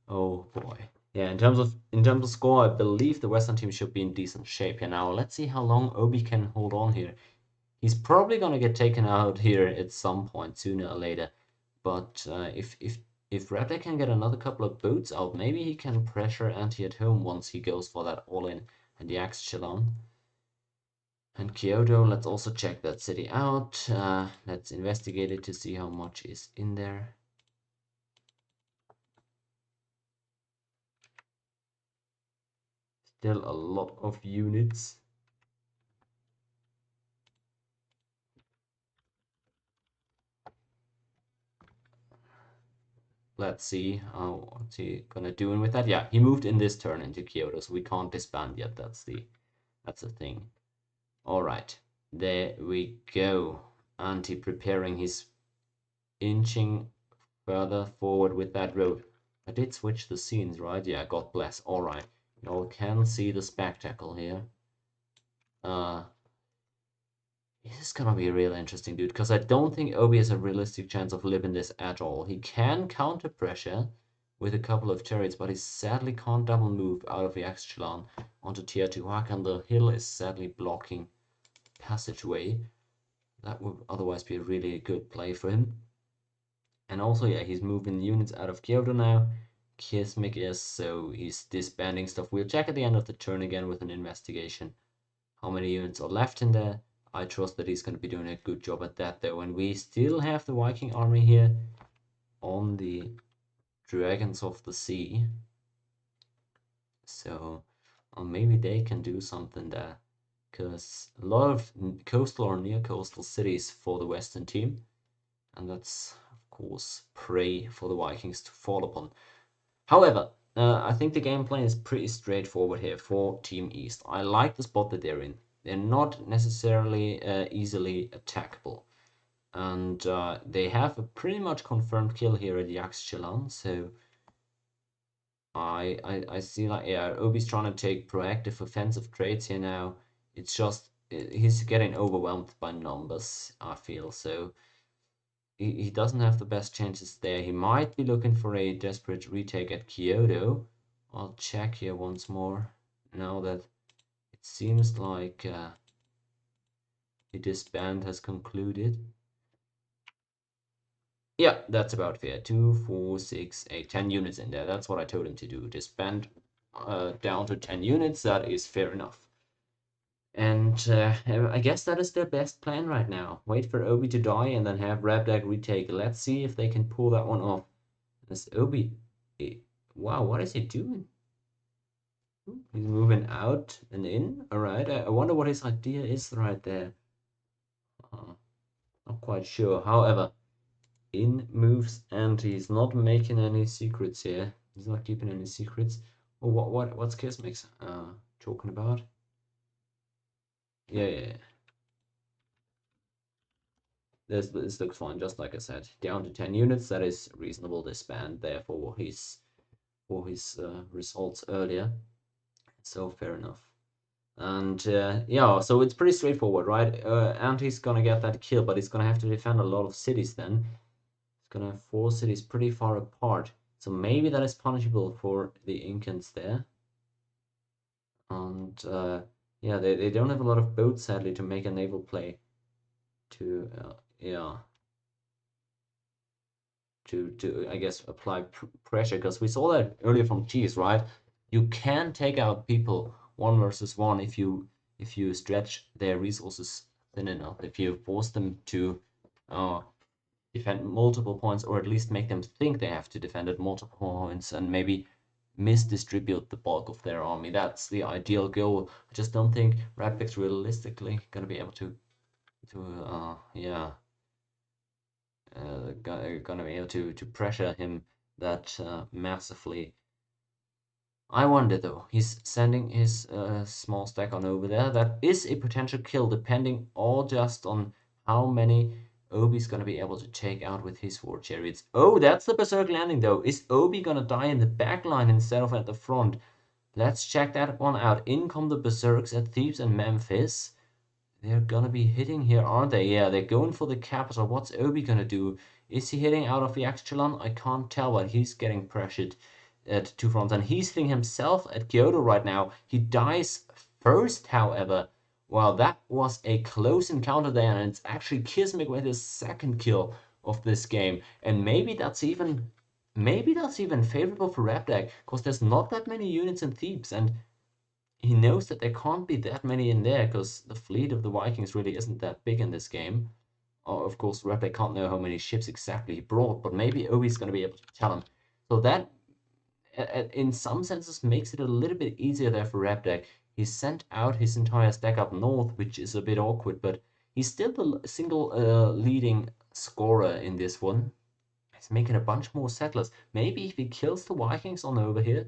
Speaker 1: Oh boy. Yeah, in terms of score, I believe the Western team should be in decent shape here. Now, let's see how long Obi can hold on here. He's probably gonna get taken out here at some point, sooner or later. But if Raptor can get another couple of boats out, maybe he can pressure Anti at home once he goes for that all-in and the Axchelon. And Kyoto, let's also check that city out. Let's investigate it to see how much is in there. Still a lot of units. Let's see what's he gonna do with that. Yeah, he moved in this turn into Kyoto, so we can't disband yet. That's the thing. All right, there we go. Anti preparing his inching further forward with that road. I did switch the scenes, right? Yeah, God bless. All right, you all can see the spectacle here. This is gonna be real interesting, dude, because I don't think Obi has a realistic chance of living this at all. He can counter pressure with a couple of chariots, but he sadly can't double move out of the Axchelon onto tier 2 and the hill is sadly blocking passageway. That would otherwise be a really good play for him. And also, yeah, he's moving units out of Kyoto now. Kismic is, so he's disbanding stuff. We'll check at the end of the turn again with an investigation. How many units are left in there? I trust that he's going to be doing a good job at that though. And we still have the Viking army here on the Dragons of the Sea. So maybe they can do something there. Because a lot of coastal or near coastal cities for the Western team. And that's, of course, prey for the Vikings to fall upon. However, I think the game plan is pretty straightforward here for Team East. I like the spot that they're in. They're not necessarily easily attackable. And they have a pretty much confirmed kill here at Yaxchilan, so I see like, yeah, Obi's trying to take proactive offensive trades here now. It's just, he's getting overwhelmed by numbers, I feel, so he doesn't have the best chances there. He might be looking for a desperate retake at Kyoto. I'll check here once more, now that it seems like the disband has concluded. Yeah, that's about fair. 2, 4, 6, 8, 10 units in there. That's what I told him to do. Disband down to 10 units. That is fair enough. And I guess that is their best plan right now. Wait for Obi to die and then have Rabdag retake. Let's see if they can pull that one off. This Obi, wow, what is he doing? He's moving out and in. All right, I wonder what his idea is right there. Not quite sure. However, in moves and he's not making any secrets here. He's not keeping any secrets. Oh, what's Kismix talking about? Yeah. This looks fine, just like I said. Down to 10 units, that is reasonable disband there for his results earlier. So fair enough. And yeah, so it's pretty straightforward, right? And he's gonna get that kill, but he's gonna have to defend a lot of cities then. He's gonna have 4 cities pretty far apart. So maybe that is punishable for the Incans there. And yeah, they don't have a lot of boats, sadly, to make a naval play. To yeah, to I guess apply pressure, because we saw that earlier from Cheese, right? You can take out people 1 versus 1 if you stretch their resources thin enough. If you force them to defend multiple points, or at least make them think they have to defend at multiple points, and maybe misdistribute the bulk of their army. That's the ideal goal. I just don't think Radvic's realistically gonna be able to yeah, gonna be able to pressure him that massively. I wonder though, he's sending his small stack on over there. That is a potential kill, depending all just on how many Obi's gonna be able to take out with his 4 chariots. Oh, that's the Berserk landing though. Is Obi gonna die in the back line instead of at the front? Let's check that one out. In come the Berserks at Thebes and Memphis. They're gonna be hitting here, aren't they? Yeah, they're going for the capital. What's Obi gonna do? Is he hitting out of the Yaxchilan? I can't tell, but he's getting pressured at 2 fronts. And he's hitting himself at Kyoto right now. He dies first, however. Well, that was a close encounter there, and it's actually Kismek with his 2nd kill of this game. And maybe that's even favorable for Rabdag, because there's not that many units in Thebes, and he knows that there can't be that many in there because the fleet of the Vikings really isn't that big in this game. Of course, Rabdag can't know how many ships exactly he brought, but maybe Obi's going to be able to tell him. So that, in some senses, makes it a little bit easier there for Rabdag. He sent out his entire stack up north, which is a bit awkward, but he's still the single leading scorer in this one. He's making a bunch more settlers. Maybe if he kills the Vikings on over here,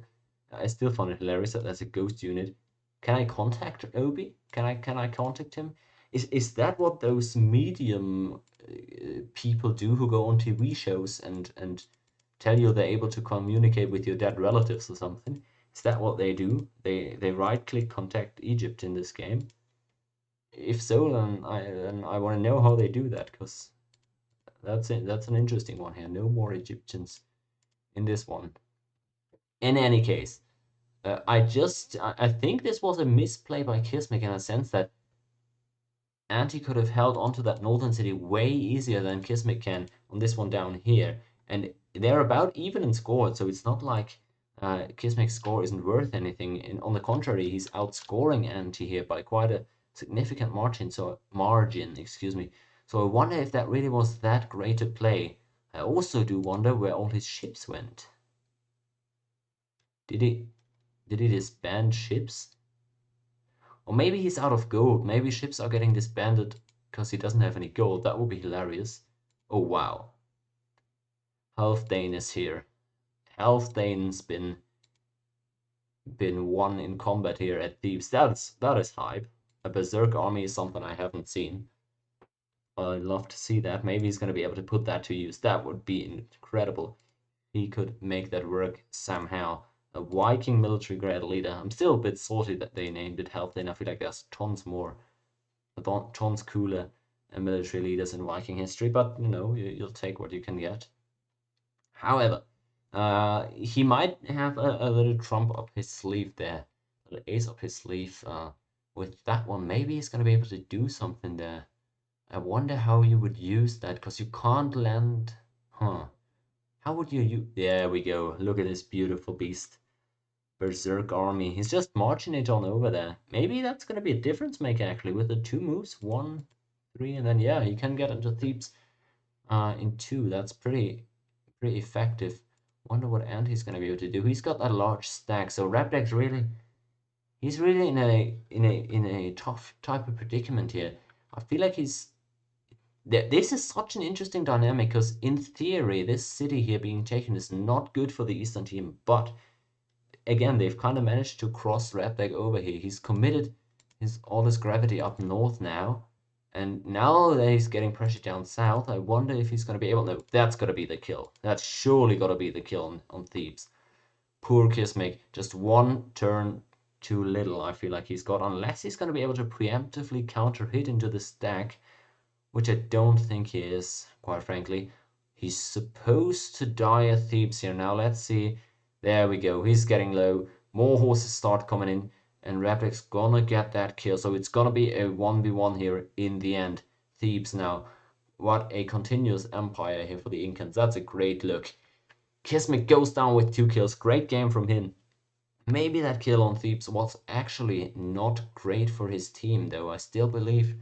Speaker 1: I still find it hilarious that there's a ghost unit. Can I contact Obi? Can I contact him? Is that what those medium people do who go on TV shows and tell you they're able to communicate with your dead relatives or something? Is that what they do? They right click contact Egypt in this game? If so, then I want to know how they do that, because that's an interesting one here. No more Egyptians in this one. In any case, I think this was a misplay by Kismek in a sense that Anti could have held onto that northern city way easier than Kismek can on this one down here. And they're about even in score, so it's not like Kismek's score isn't worth anything. On the contrary, he's outscoring Anti here by quite a significant margin. So excuse me. So I wonder if that really was that great a play. I also do wonder where all his ships went. Did he disband ships? Or maybe he's out of gold. Maybe ships are getting disbanded because he doesn't have any gold. That would be hilarious. Oh wow. Halfdane is here. Halfdane's been won in combat here at Thebes. That is hype. A berserk army is something I haven't seen. I'd love to see that. Maybe he's gonna be able to put that to use. That would be incredible. He could make that work somehow. A Viking military grade leader. I'm still a bit salty that they named it Halfdane. I feel like there's tons more, tons cooler military leaders in Viking history, but you know, you'll take what you can get. However, he might have a little trump up his sleeve there, a little ace up his sleeve. With that one, maybe he's gonna be able to do something there. I wonder how you would use that, because you can't land. Huh. How would you use. There we go. Look at this beautiful beast. Berserk army. He's just marching it on over there. Maybe that's gonna be a difference maker actually with the 2 moves. 1, 3, and then yeah, he can get into Thebes in 2. That's pretty effective. Wonder what Ant he's gonna be able to do. He's got a large stack, so Rapdag's really he's really in a tough type of predicament here. I feel like this is such an interesting dynamic because in theory this city here being taken is not good for the Eastern team, but again they've kind of managed to cross Rapdag over here. He's committed all his gravity up north now. And now that he's getting pressure down south, I wonder if he's going to be able. No, that's got to be the kill. That's surely got to be the kill on Thebes. Poor Kismek, just one turn too little, I feel like he's got. Unless he's going to be able to preemptively counter hit into the stack, which I don't think he is, quite frankly. He's supposed to die at Thebes here. Now let's see. There we go. He's getting low. More horses start coming in and Rapdag's gonna get that kill. So it's gonna be a 1v1 here in the end. Thebes now. What a continuous empire here for the Incans. That's a great look. Kismet goes down with 2 kills. Great game from him. Maybe that kill on Thebes was actually not great for his team, though. I still believe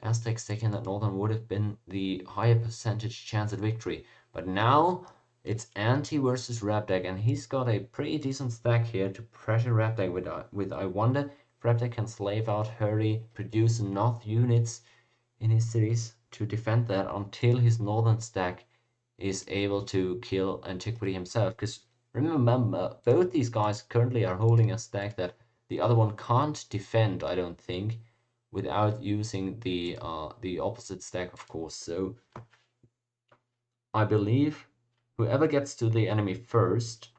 Speaker 1: Aztecs taking that Northern would have been the higher percentage chance at victory. But now it's Anti versus Rapdag, and he's got a pretty decent stack here to pressure Rapdag with. I wonder if Rapdag can slave out, hurry, produce enough units in his cities to defend that until his northern stack is able to kill Antiquity himself. Because remember, both these guys currently are holding a stack that the other one can't defend, I don't think, without using the opposite stack, of course. So I believe whoever gets to the enemy first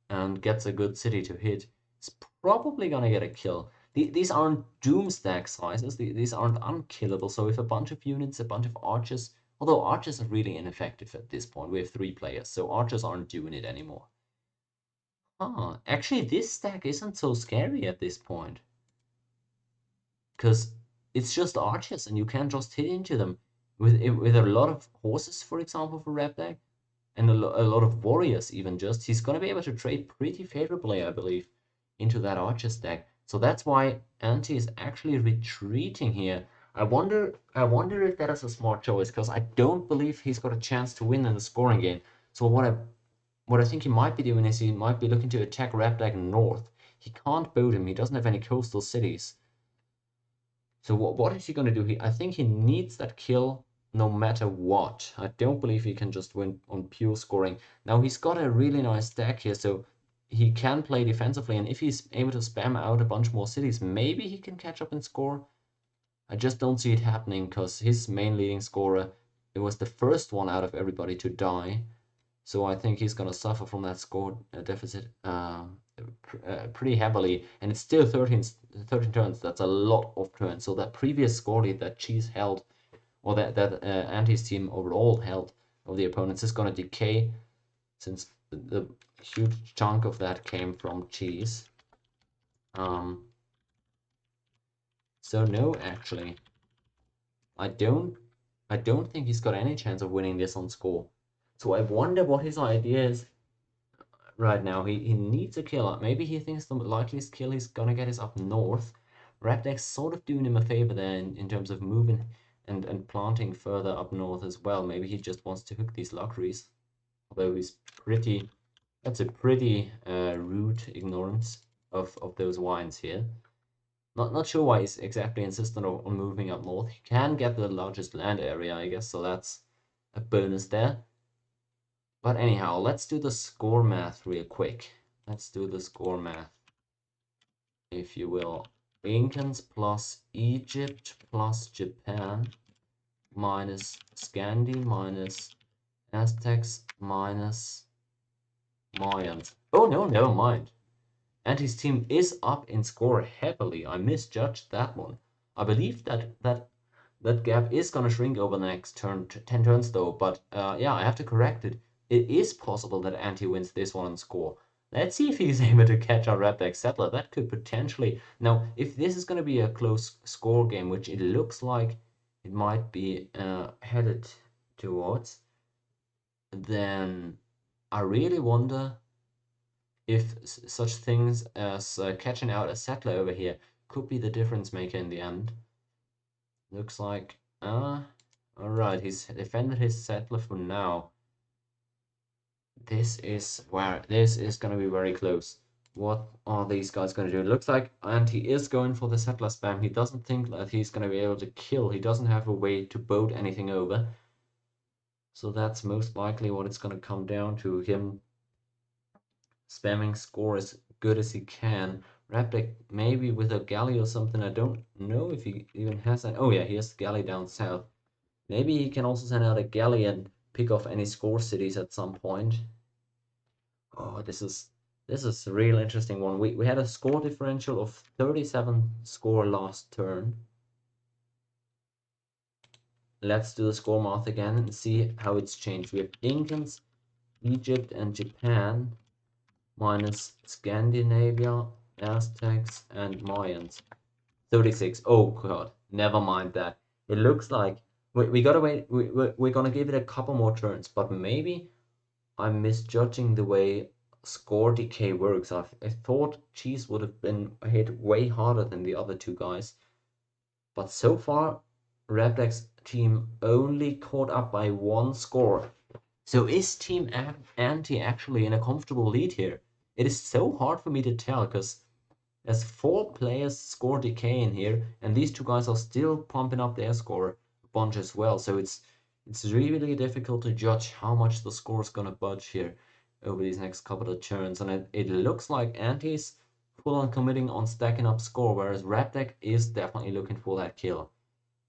Speaker 1: and gets a good city to hit is probably gonna get a kill. These aren't doom stack sizes, these aren't unkillable, so if a bunch of units, a bunch of archers, although archers are really ineffective at this point, we have 3 players, so archers aren't doing it anymore. Actually this stack isn't so scary at this point. Because it's just archers and you can't just hit into them. With a lot of horses, for example, for Rapdag, and a lot of warriors even just, he's going to be able to trade pretty favorably, I believe, into that archer stack. So that's why Anti is actually retreating here. I wonder if that is a smart choice, because I don't believe he's got a chance to win in the scoring game. So what I think he might be doing is he might be looking to attack Rapdag north. He can't boat him, he doesn't have any coastal cities. So what is he going to do here? I think he needs that kill no matter what. I don't believe he can just win on pure scoring. Now he's got a really nice stack here, so he can play defensively, and if he's able to spam out a bunch more cities, maybe he can catch up and score. I just don't see it happening, because his main leading scorer, it was the first one out of everybody to die. So I think he's going to suffer from that score deficit pretty heavily. And it's still 13 turns. That's a lot of turns. So that previous score lead that Cheese held, or that Anti's team overall held of the opponents, is going to decay, since the huge chunk of that came from Cheese. So no, actually, I don't think he's got any chance of winning this on score. So I wonder what his idea is right now. He needs a kill. Maybe he thinks the likeliest kill he's gonna get is up north. Rapdag's sort of doing him a favor there in terms of moving and planting further up north as well. Maybe he just wants to hook these luxuries. Although he's pretty That's a pretty rude ignorance of those wines here. Not sure why he's exactly insistent on moving up north. He can get the largest land area, I guess, so that's a bonus there. But anyhow, let's do the score math real quick. Let's do the score math, if you will. Incans plus Egypt plus Japan minus Scandi minus Aztecs minus Mayans. Oh no, never mind. And his team is up in score heavily. I misjudged that one. I believe that gap is gonna shrink over the next 10 turns though, but yeah, I have to correct it. It is possible that Anti wins this one on score. Let's see if he's able to catch our Red Deck Settler. That could potentially... Now, if this is gonna be a close score game, which it looks like it might be headed towards, then I really wonder if such things as catching out a settler over here could be the difference maker in the end. Looks like, alright, he's defended his settler for now. This is gonna be very close. What are these guys gonna do? It looks like Anti is going for the settler spam. He doesn't think that he's gonna be able to kill. He doesn't have a way to boat anything over. So that's most likely what it's gonna come down to, him spamming score as good as he can. Raptic maybe with a galley or something. I don't know if he even has that. Oh yeah, he has the galley down south. Maybe he can also send out a galley and pick off any score cities at some point. Oh, this is a real interesting one. We had a score differential of 37 score last turn. Let's do the score math again and see how it's changed. We have Incans, Egypt, and Japan minus Scandinavia, Aztecs, and Mayans. 36. Oh god, never mind that. It looks like we gotta wait. We're gonna give it a couple more turns, but maybe I'm misjudging the way score decay works. I thought Cheese would have been hit way harder than the other two guys, but so far Rapdeck's team only caught up by one score. So is Team Anti actually in a comfortable lead here? It is so hard for me to tell because there's 4 players score decay in here, and these two guys are still pumping up their score a bunch as well. So it's really difficult to judge how much the score is gonna budge here over these next couple of turns. And it looks like Anti's full on committing on stacking up score, whereas Rapdeck is definitely looking for that kill.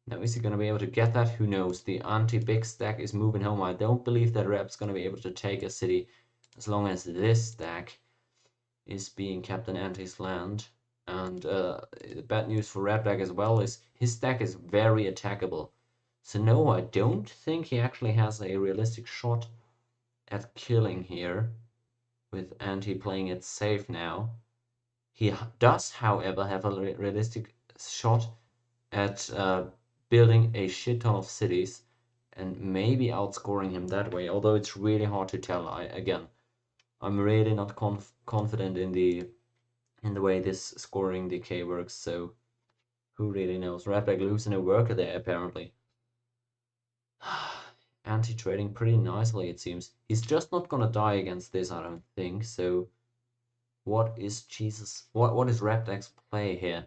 Speaker 1: Now, is he going to be able to get that? Who knows? The anti-big stack is moving home. I don't believe that Rep's going to be able to take a city as long as this stack is being kept in Anti's land. And bad news for Rapdeck as well is his stack is very attackable. So no, I don't think he actually has a realistic shot at killing here with Anti playing it safe now. He does, however, have a realistic shot at building a shit ton of cities and maybe outscoring him that way, although it's really hard to tell. I'm really not confident in the way this scoring decay works, so who really knows. Rapdeck losing a worker there apparently. Anti-trading pretty nicely, it seems. He's just not gonna die against this, I don't think. So what is Rapdeck's play here?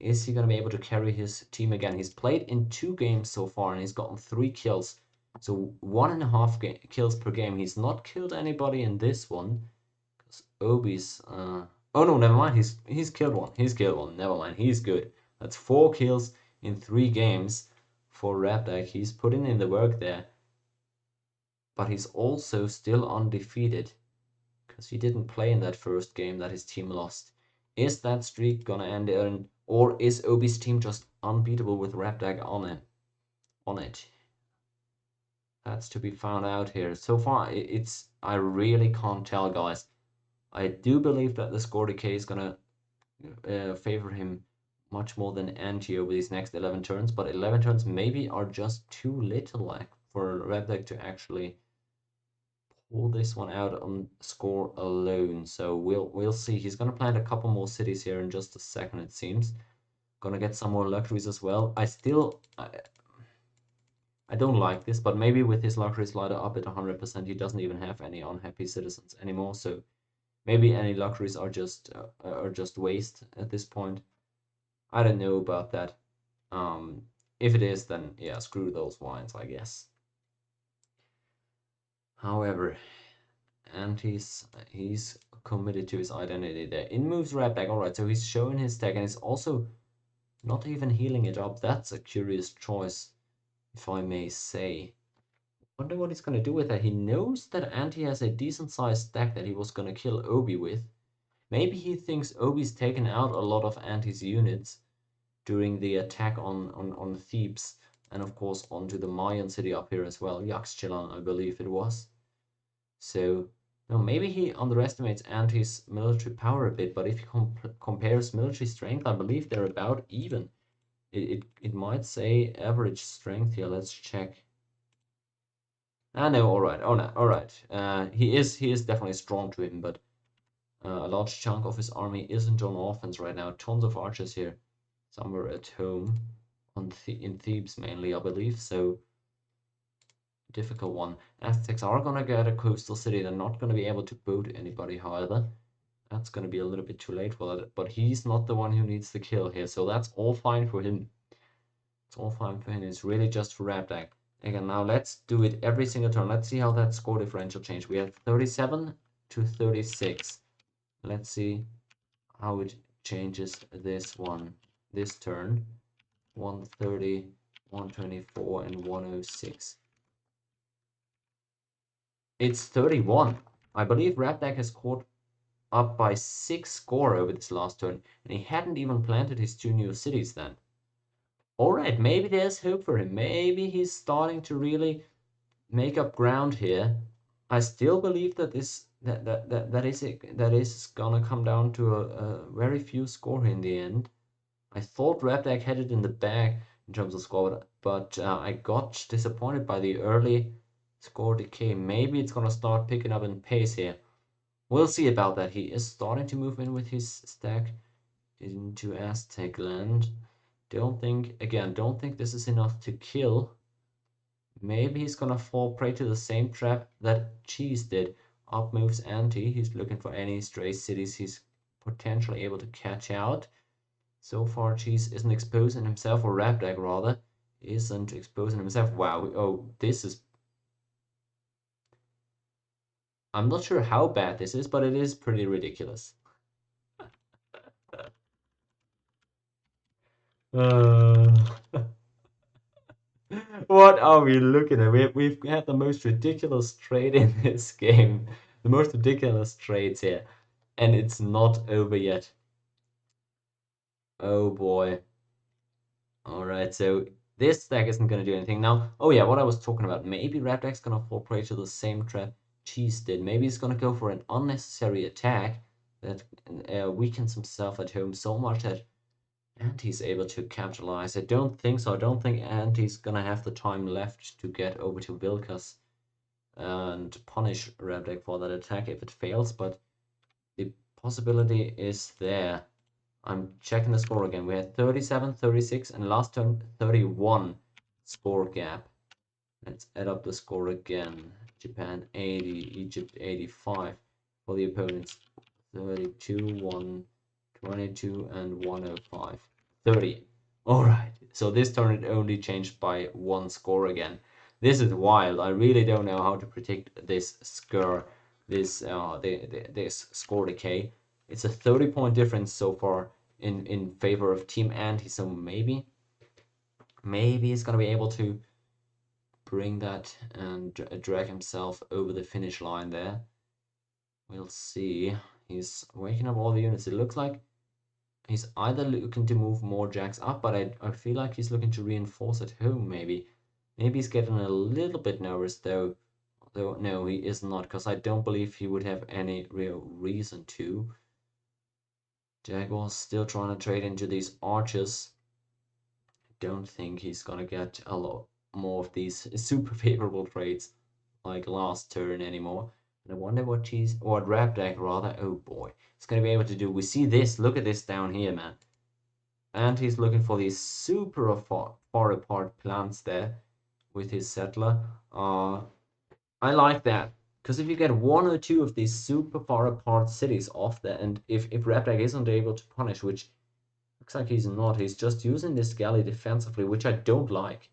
Speaker 1: Is he going to be able to carry his team again? He's played in 2 games so far and he's gotten 3 kills. So 1.5 kills per game. He's not killed anybody in this one. Because Obi's... Oh no, never mind. He's killed one. He's killed one. Never mind. He's good. That's 4 kills in 3 games for Rapdeck. He's putting in the work there. But he's also still undefeated. Because he didn't play in that first game that his team lost. Is that streak gonna end in... Or is Obi's team just unbeatable with Rapdeck on it? That's to be found out here. So far, I really can't tell, guys. I do believe that the score decay is gonna favor him much more than Anti over these next 11 turns, but 11 turns maybe are just too little for Rapdeck to actually pull this one out on score alone. So we'll see. He's gonna plant a couple more cities here in just a second, it seems. Gonna get some more luxuries as well. I don't like this, but maybe with his luxury slider up at 100%, he doesn't even have any unhappy citizens anymore. So maybe any luxuries are just waste at this point. I don't know about that. If it is, then yeah, screw those wines, I guess. However, and he's committed to his identity there. In moves Redback. All right, so he's showing his tech and he's also not even healing it up. That's a curious choice, if I may say. Wonder what he's gonna do with that. He knows that Anti has a decent sized stack that he was gonna kill Obi with. Maybe he thinks Obi's taken out a lot of Anti's units during the attack on Thebes, and of course onto the Mayan city up here as well, Yaxchilan, I believe it was. So, no, maybe he underestimates Anti's military power a bit, but if he compares military strength, I believe they're about even. It might say average strength here. Let's check. Ah, no, all right. Oh, no, all right. He is definitely strong to him, but a large chunk of his army isn't on offense right now. Tons of archers here, somewhere at home, in Thebes mainly, I believe. So difficult one. Aztecs are gonna get a coastal city. They're not gonna be able to boat anybody, however. That's gonna be a little bit too late for that. But he's not the one who needs the kill here, so that's all fine for him. It's all fine for him. It's really just for Rabdak. Again, now let's do it every single turn. Let's see how that score differential changed. We have 37 to 36. Let's see how it changes this turn. 130, 124, and 106. It's 31. I believe Rabdak has caught up by 6 score over this last turn, and he hadn't even planted his 2 new cities then. Alright, maybe there's hope for him. Maybe he's starting to really make up ground here. I still believe that that is gonna come down to a very few score in the end. I thought Rabdak had it in the bag in terms of score, but I got disappointed by the early score decay. Maybe it's gonna start picking up in pace here. We'll see about that. He is starting to move in with his stack into Aztec land. Don't think this is enough to kill. Maybe he's gonna fall prey to the same trap that Cheese did. Up moves Anti. He's looking for any stray cities he's potentially able to catch out. So far, Cheese isn't exposing himself, or Rabdak rather, isn't exposing himself. Wow, oh, this is... I'm not sure how bad this is, but it is pretty ridiculous. What are we looking at? We've had the most ridiculous trade in this game. The most ridiculous trades here. And it's not over yet. Oh boy. Alright, so this stack isn't going to do anything. Now, oh yeah, what I was talking about. Maybe Rabdak's going to fall prey to the same trap Cheese did. Maybe he's going to go for an unnecessary attack that weakens himself at home so much that Anti's able to capitalize. I don't think so. I don't think Anti's gonna have the time left to get over to Vilkas and punish Rabdak for that attack if it fails, but the possibility is there. I'm checking the score again. We had 37, 36, and last turn 31 score gap. Let's add up the score again. Japan 80, Egypt 85. For the opponents 32, 1, 22, and 105. 30. Alright, so this turn it only changed by 1 score again. This is wild. I really don't know how to predict this score, this score decay. It's a 30-point difference so far in favor of Team Anti, so maybe he's gonna be able to bring that and drag himself over the finish line there. We'll see. He's waking up all the units. It looks like he's either looking to move more jacks up, but I feel like he's looking to reinforce at home, maybe. Maybe he's getting a little bit nervous, though. Though, no, he is not, because I don't believe he would have any real reason to. Jaguar's still trying to trade into these archers. I don't think he's gonna get a lot more of these super favorable trades like last turn anymore. And I wonder what Rabdak rather, oh boy, it's gonna be able to do. We see this, look at this down here, man. And he's looking for these super far apart plants there, with his settler. I like that. Because if you get one or two of these super far apart cities off there, and if Reptag isn't able to punish, which looks like he's not, he's just using this galley defensively, which I don't like.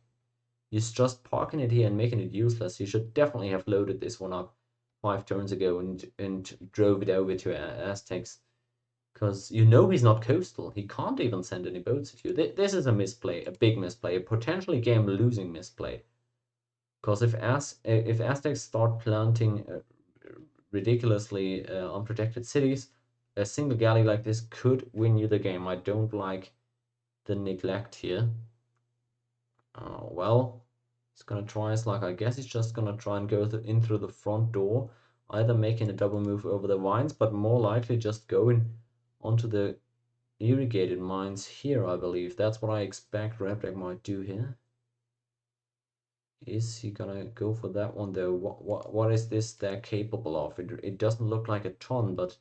Speaker 1: He's just parking it here and making it useless. He should definitely have loaded this one up 5 turns ago and drove it over to Aztecs. Because you know he's not coastal. He can't even send any boats at you. This is a misplay, a big misplay, a potentially game-losing misplay. Because if Aztecs start planting ridiculously unprotected cities, a single galley like this could win you the game. I don't like the neglect here. Well, he's gonna try his luck. I guess he's just gonna try and go in through the front door, either making a double move over the vines, but more likely just going onto the irrigated mines here, I believe. That's what I expect Reptag might do here. Is he gonna go for that one though? What is this stack capable of? It doesn't look like a ton, but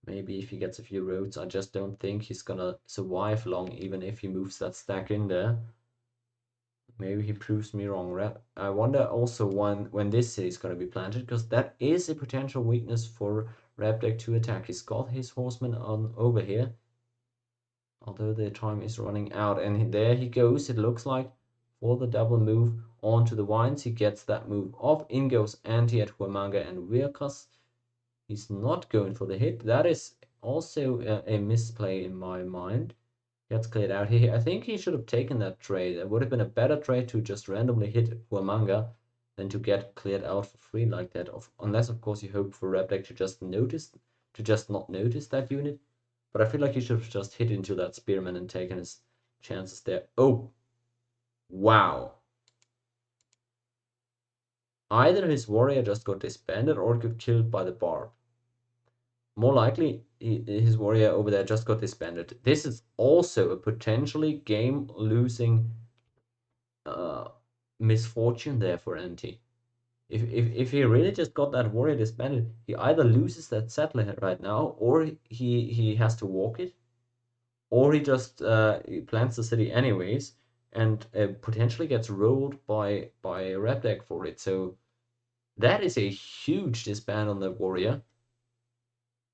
Speaker 1: maybe if he gets a few roads, I just don't think he's gonna survive long, even if he moves that stack in there. Maybe he proves me wrong. I wonder also when this city is going to be planted, because that is a potential weakness for Reptag to attack. He's got his horsemen on over here, although the time is running out. And there he goes, it looks like, for the double move onto the vines. He gets that move off. In goes Anti at Huamanga and Wirkas. He's not going for the hit. That is also a misplay in my mind. Gets cleared out here. I think he should have taken that trade. It would have been a better trade to just randomly hit Huamanga than to get cleared out for free like that. Unless, of course, you hope for Reptag to just not notice that unit. But I feel like he should have just hit into that spearman and taken his chances there. Oh, wow. Either his warrior just got disbanded or got killed by the barb. More likely, his warrior over there just got disbanded. This is also a potentially game-losing misfortune there for Anti. If he really just got that warrior disbanded, he either loses that settler right now, or he has to walk it, or he just plants the city anyways and potentially gets rolled by Reptag for it. So that is a huge disband on the warrior.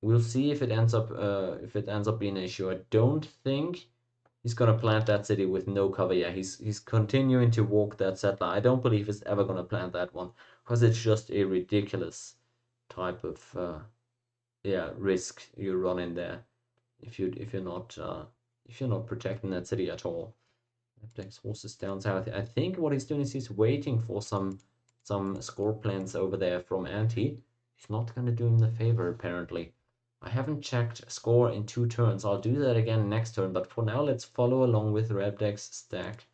Speaker 1: We'll see if it ends up being an issue. I don't think he's gonna plant that city with no cover. Yeah, he's continuing to walk that settler. I don't believe he's ever gonna plant that one, because it's just a ridiculous type of risk you run in there if you're not protecting that city at all. Reptag's horses down south. I think what he's doing is he's waiting for some score plans over there from Anti. He's not gonna do him the favor apparently. I haven't checked score in 2 turns. I'll do that again next turn, but for now let's follow along with Reptag's stack.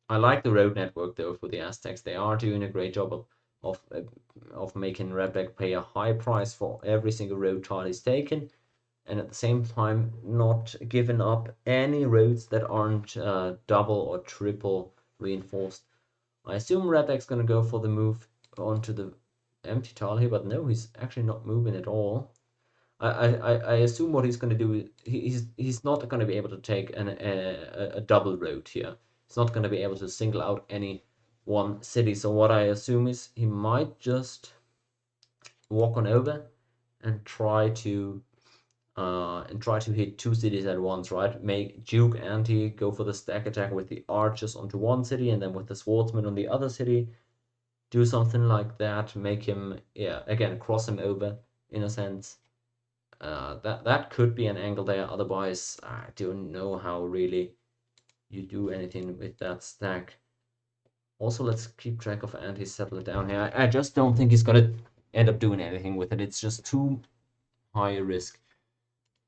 Speaker 1: I like the road network though for the Aztecs. They are doing a great job of making Reptag pay a high price for every single road tile he's taken, and at the same time not giving up any roads that aren't double or triple reinforced. I assume Reptag's gonna go for the move onto the empty tile here, but no, he's actually not moving at all. I assume what he's going to do, he's not going to be able to take a double road here. He's not going to be able to single out any one city. So what I assume is he might just walk on over and try to hit 2 cities at once, right? Make Duke Anti go for the stack attack with the archers onto one city and then with the swordsman on the other city. Do something like that, make him, again, cross him over in a sense. That could be an angle there. Otherwise, I don't know how really you do anything with that stack. Also, let's keep track of Anti-Settler down here. I just don't think he's gonna end up doing anything with it. It's just too high a risk.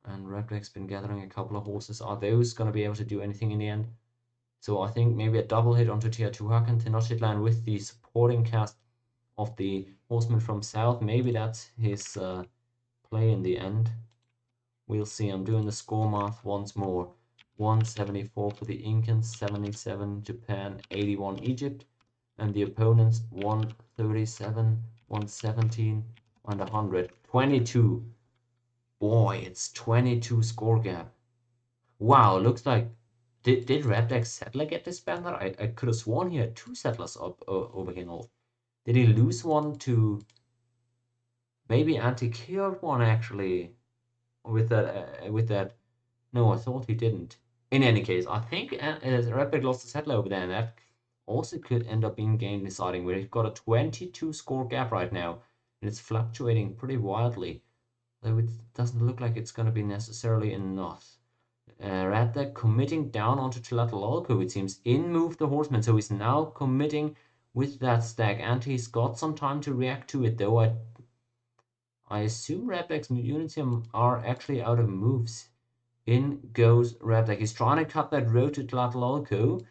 Speaker 1: And Reptag's been gathering a couple of horses. Are those gonna be able to do anything in the end? So I think maybe a double hit onto Teotihuacan Tenochtitlan with the supporting cast of the horseman from south. Maybe that's his play in the end. We'll see. I'm doing the score math once more. 174 for the Incans, 77 Japan, 81 Egypt, and the opponents 137, 117, and 100. 22. Boy, it's 22 score gap. Wow, looks like Did Red Black settler get disbanded? I could have sworn he had 2 settlers up over here north. Did he lose one to... Maybe Anti killed one actually with that. No, I thought he didn't. In any case, I think Red Black lost a settler over there, and that also could end up being game deciding. We've got a 22 score gap right now, and it's fluctuating pretty wildly. Though it doesn't look like it's going to be necessarily enough. Red Black committing down onto Tlatelolco, it seems. In moved the horseman, so he's now committing with that stack, and he's got some time to react to it, though I assume Red Black's units are actually out of moves. In goes Red Black. He's trying to cut that road to Tlatelolco.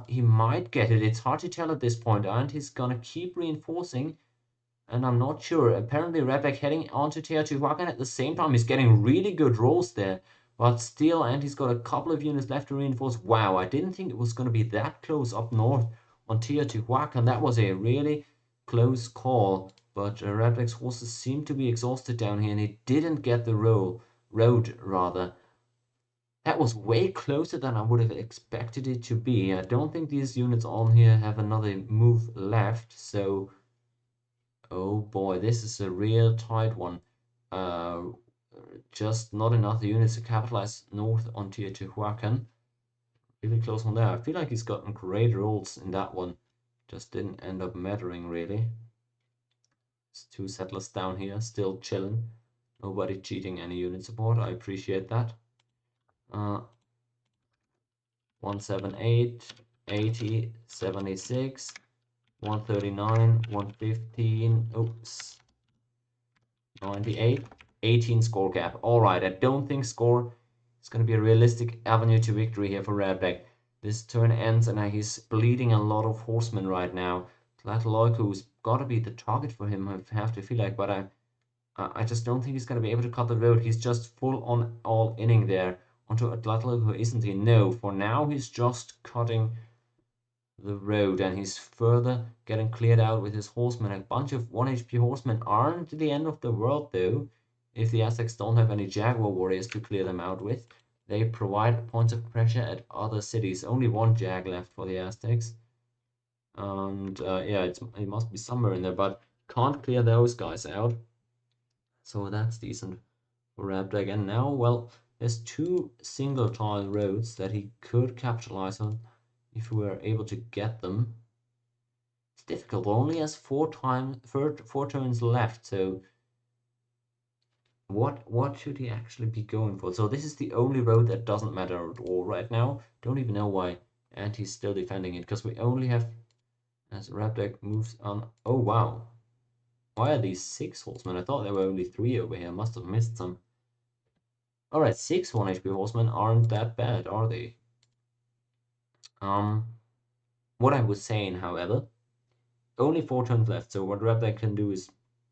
Speaker 1: He might get it. It's hard to tell at this point, and he's gonna keep reinforcing. And I'm not sure. Apparently, Red Black heading onto Teotihuacan at the same time. He's getting really good rolls there. But still, and he's got a couple of units left to reinforce. Wow, I didn't think it was going to be that close up north on Teotihuacan. That was a really close call. But Red Black's horses seem to be exhausted down here, and he didn't get the road. That was way closer than I would have expected it to be. I don't think these units on here have another move left, so... Oh boy, this is a real tight one. Just not enough units to capitalize north on Teotihuacan. Really close on there. I feel like he's gotten great rolls in that one. Just didn't end up mattering really. There's 2 settlers down here, still chilling. Nobody cheating any unit support. I appreciate that. 178, 80, 76, 139, 115. Oops. 98, 18 score gap. Alright, I don't think score is going to be a realistic avenue to victory here for Red Black. This turn ends and he's bleeding a lot of horsemen right now. Tlatelolco's got to be the target for him, I have to feel like, but I just don't think he's going to be able to cut the road. He's just full on all inning there onto Tlatelolco, isn't he? No, for now he's just cutting the road, and he's further getting cleared out with his horsemen. A bunch of 1 HP horsemen aren't the end of the world, though. If the Aztecs don't have any Jaguar warriors to clear them out with, they provide points of pressure at other cities. Only 1 Jag left for the Aztecs. And yeah, it must be somewhere in there, but can't clear those guys out. So that's decent for Red Black. And now, well, there's 2 single tile roads that he could capitalize on if we were able to get them. It's difficult. Only has 4 turns left. So what should he actually be going for? So this is the only road that doesn't matter at all right now. Don't even know why. And he's still defending it because we only have, as Red Black moves on. Oh wow. Why are these 6 horsemen? I thought there were only 3 over here. Must have missed some. Alright, 6 1 HP horsemen aren't that bad, are they? What I was saying, however, only 4 turns left, so what Red Black can do is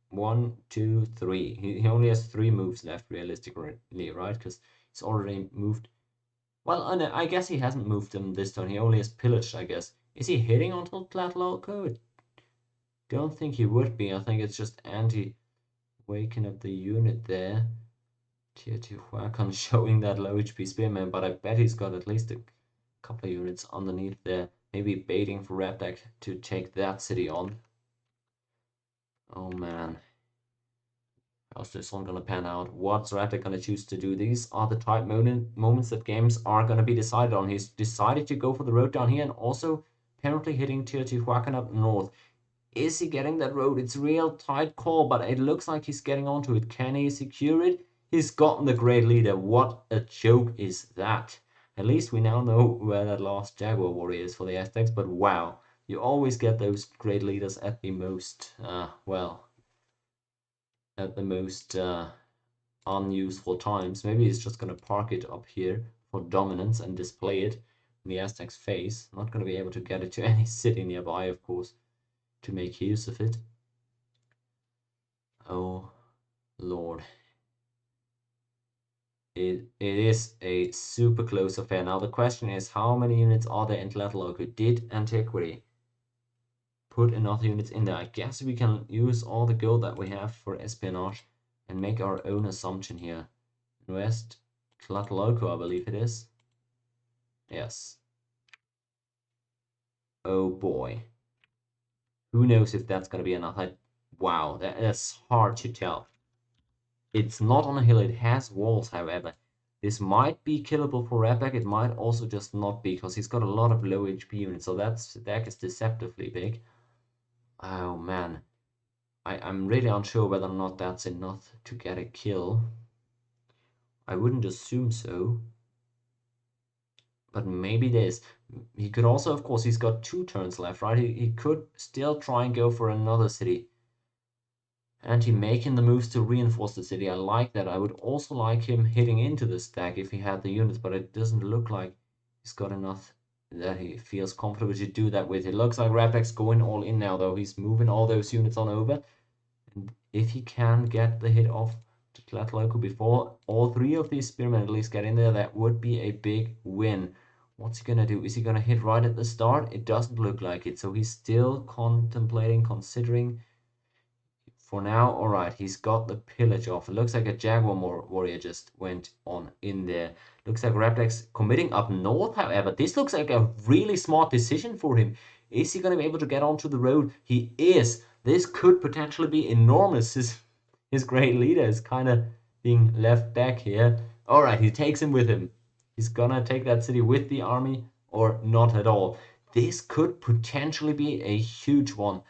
Speaker 1: 1, 2, 3. He only has 3 moves left, realistically, right? Because he's already moved. Well, I guess he hasn't moved them this turn. He only has pillaged, I guess. Is he hitting onto Tlatelolco? Don't think he would be. I think it's just anti-waking up the unit there. Teotihuacan showing that low HP spearman, but I bet he's got at least a couple of units underneath there. Maybe baiting for Red Black to take that city on. Oh man. How's this one gonna pan out? What's Red Black gonna choose to do? These are the type moments that games are gonna be decided on. He's decided to go for the road down here and also apparently hitting Teotihuacan up north. Is he getting that road? It's a real tight call, but it looks like he's getting onto it. Can he secure it? He's gotten the great leader. What a joke is that? At least we now know where that last Jaguar warrior is for the Aztecs, but wow. You always get those great leaders at the most, unuseful times. Maybe he's just going to park it up here for dominance and display it in the Aztecs' face. Not going to be able to get it to any city nearby, of course, to make use of it. Oh, Lord. It is a super close affair. Now the question is, how many units are there in Tlatelolco? Did Antiquity put enough units in there? I guess we can use all the gold that we have for espionage and make our own assumption here. West Tlatelolco, I believe it is. Yes. Oh boy. Who knows if that's gonna be enough? Wow, that's hard to tell. It's not on a hill, it has walls, however. This might be killable for Redback, it might also just not be, because he's got a lot of low HP units, so that deck is deceptively big. Oh man. I'm really unsure whether or not that's enough to get a kill. I wouldn't assume so. But maybe this. He could also, of course, he's got 2 turns left, right? He could still try and go for another city. And he making the moves to reinforce the city. I like that. I would also like him hitting into the stack if he had the units, but it doesn't look like he's got enough that he feels comfortable to do that with. It looks like Redback's going all in now, though. He's moving all those units on over. And if he can get the hit off to Tlatelolco before all 3 of these spearmen at least get in there, that would be a big win. What's he gonna do? Is he gonna hit right at the start? It doesn't look like it. So he's still contemplating, considering. For now, alright, he's got the pillage off. It looks like a Jaguar warrior just went on in there. Looks like Redback's committing up north, however. This looks like a really smart decision for him. Is he going to be able to get onto the road? He is. This could potentially be enormous. His great leader is kind of being left back here. Alright, he takes him with him. He's gonna take that city with the army or not at all. This could potentially be a huge one.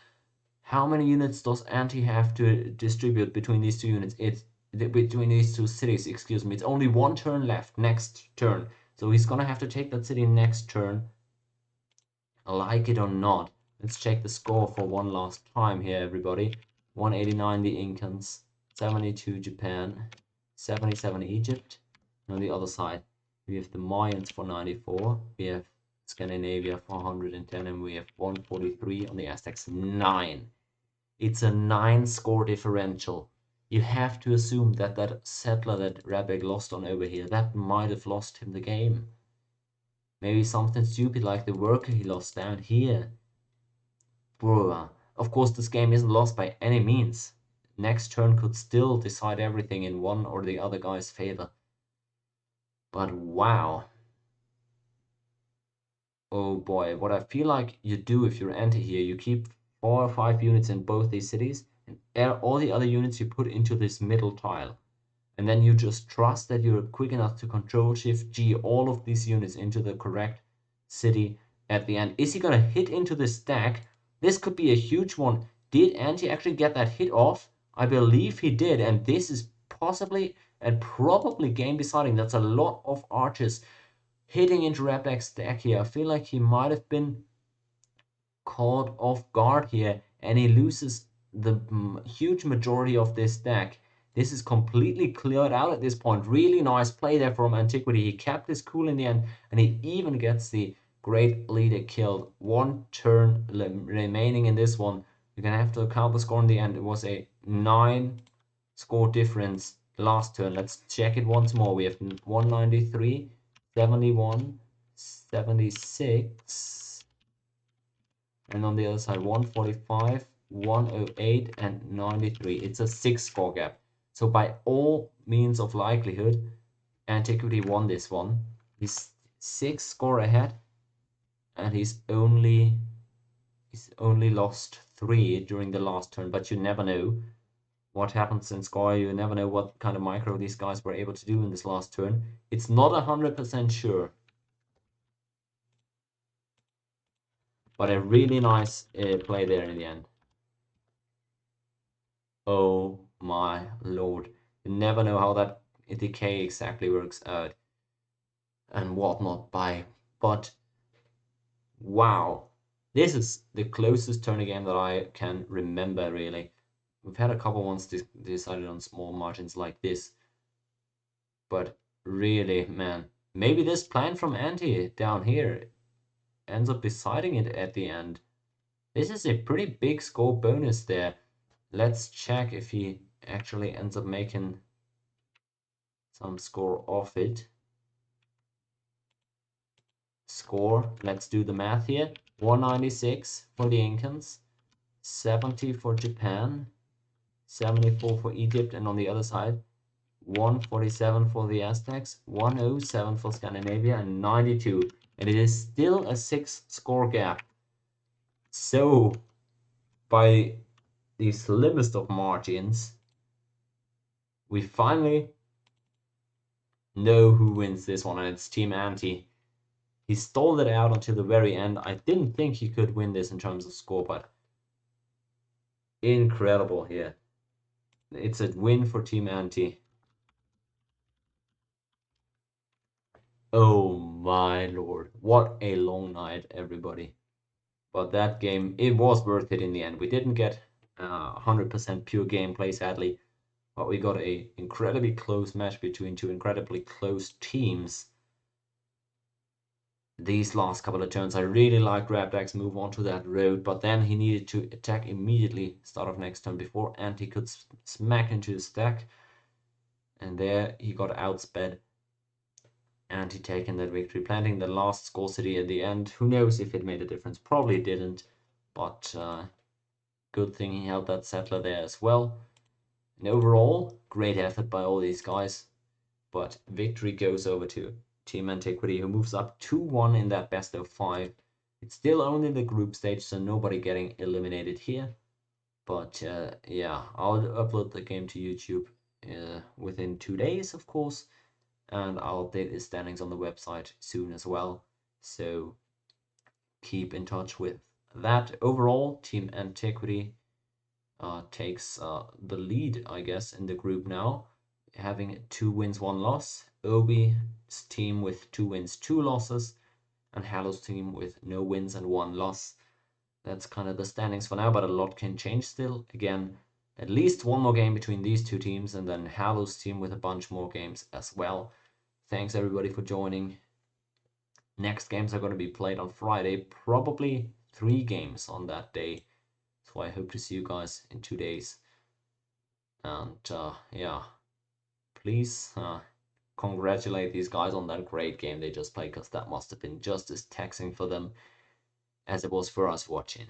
Speaker 1: How many units does Anti have to distribute between these 2 units? It's between these 2 cities, excuse me. It's only 1 turn left, next turn. So he's gonna have to take that city next turn. Like it or not. Let's check the score for one last time here, everybody. 189 the Incans, 72 Japan, 77 Egypt. And on the other side, we have the Mayans for 94. We have Scandinavia 410, and we have 143 on the Aztecs 9. It's a 9 score differential. You have to assume that that settler that Redback lost on over here, that might have lost him the game. Maybe something stupid like the worker he lost down here. Bro, of course this game isn't lost by any means. Next turn could still decide everything in one or the other guy's favor. But wow. Oh boy, what I feel like you do if you're Anti here, you keep 4 or 5 units in both these cities, and all the other units you put into this middle tile. And then you just trust that you're quick enough to Control-Shift-G all of these units into the correct city at the end. Is he going to hit into the stack? This could be a huge one. Did Anti actually get that hit off? I believe he did, and this is possibly and probably game deciding. That's a lot of archers hitting into Redback's stack here. I feel like he might have been caught off guard here, and he loses the huge majority of this stack. This is completely cleared out at this point. Really nice play there from Antiquity. He kept his cool in the end, and he even gets the great leader killed. 1 turn remaining in this one. You're gonna have to count the score in the end. It was a 9 score difference last turn. Let's check it once more. We have 193, 71, 76, and on the other side 145, 108, and 93. It's a 6 score gap. So by all means of likelihood, Antiquity won this one. He's 6 score ahead, and he's only lost 3 during the last turn. But you never know what happens in score. You never know what kind of micro these guys were able to do in this last turn. It's not 100% sure. But a really nice play there in the end. Oh my lord. You never know how that decay exactly works out and whatnot but wow. This is the closest tourney game that I can remember, really. We've had a couple ones decided on small margins like this. But really, man, maybe this plan from Anti down here ends up deciding it at the end. This is a pretty big score bonus there. Let's check if he actually ends up making some score off it. Score, let's do the math here. 196 for the Incans, 70 for Japan, 74 for Egypt, and on the other side 147 for the Aztecs, 107 for Scandinavia, and 92 and it is still a 6-score gap. So, by the slimmest of margins, we finally know who wins this one, and it's Team Anti. He stalled it out until the very end. I didn't think he could win this in terms of score, but incredible here. It's a win for Team Anti. Oh my lord, what a long night, everybody. But that game, it was worth it in the end. We didn't get 100% pure gameplay, sadly, but we got a incredibly close match between two incredibly close teams. These last couple of turns, I really liked Rabdak's move onto that road, but then he needed to attack immediately start of next turn before Anti could smack into the stack. And there he got outsped. Anti taking that victory, planting the last score city at the end. Who knows if it made a difference? Probably didn't, but good thing he held that settler there as well. And overall, great effort by all these guys, but victory goes over to Team Antiquity, who moves up 2-1 in that best of 5. It's still only the group stage, so nobody getting eliminated here. But yeah, I'll upload the game to YouTube within 2 days, of course, and I'll update the standings on the website soon as well. So keep in touch with that. Overall, Team Antiquity takes the lead, I guess, in the group now, having 2 wins, 1 loss. Obi's team with 2 wins, 2 losses, and Hallow's team with no wins and 1 loss. That's kind of the standings for now, but a lot can change still. Again, at least 1 more game between these 2 teams, and then Hallow's team with a bunch more games as well. Thanks everybody for joining. Next games are going to be played on Friday, probably 3 games on that day. So I hope to see you guys in 2 days. And yeah, please congratulate these guys on that great game they just played, because that must have been just as taxing for them as it was for us watching.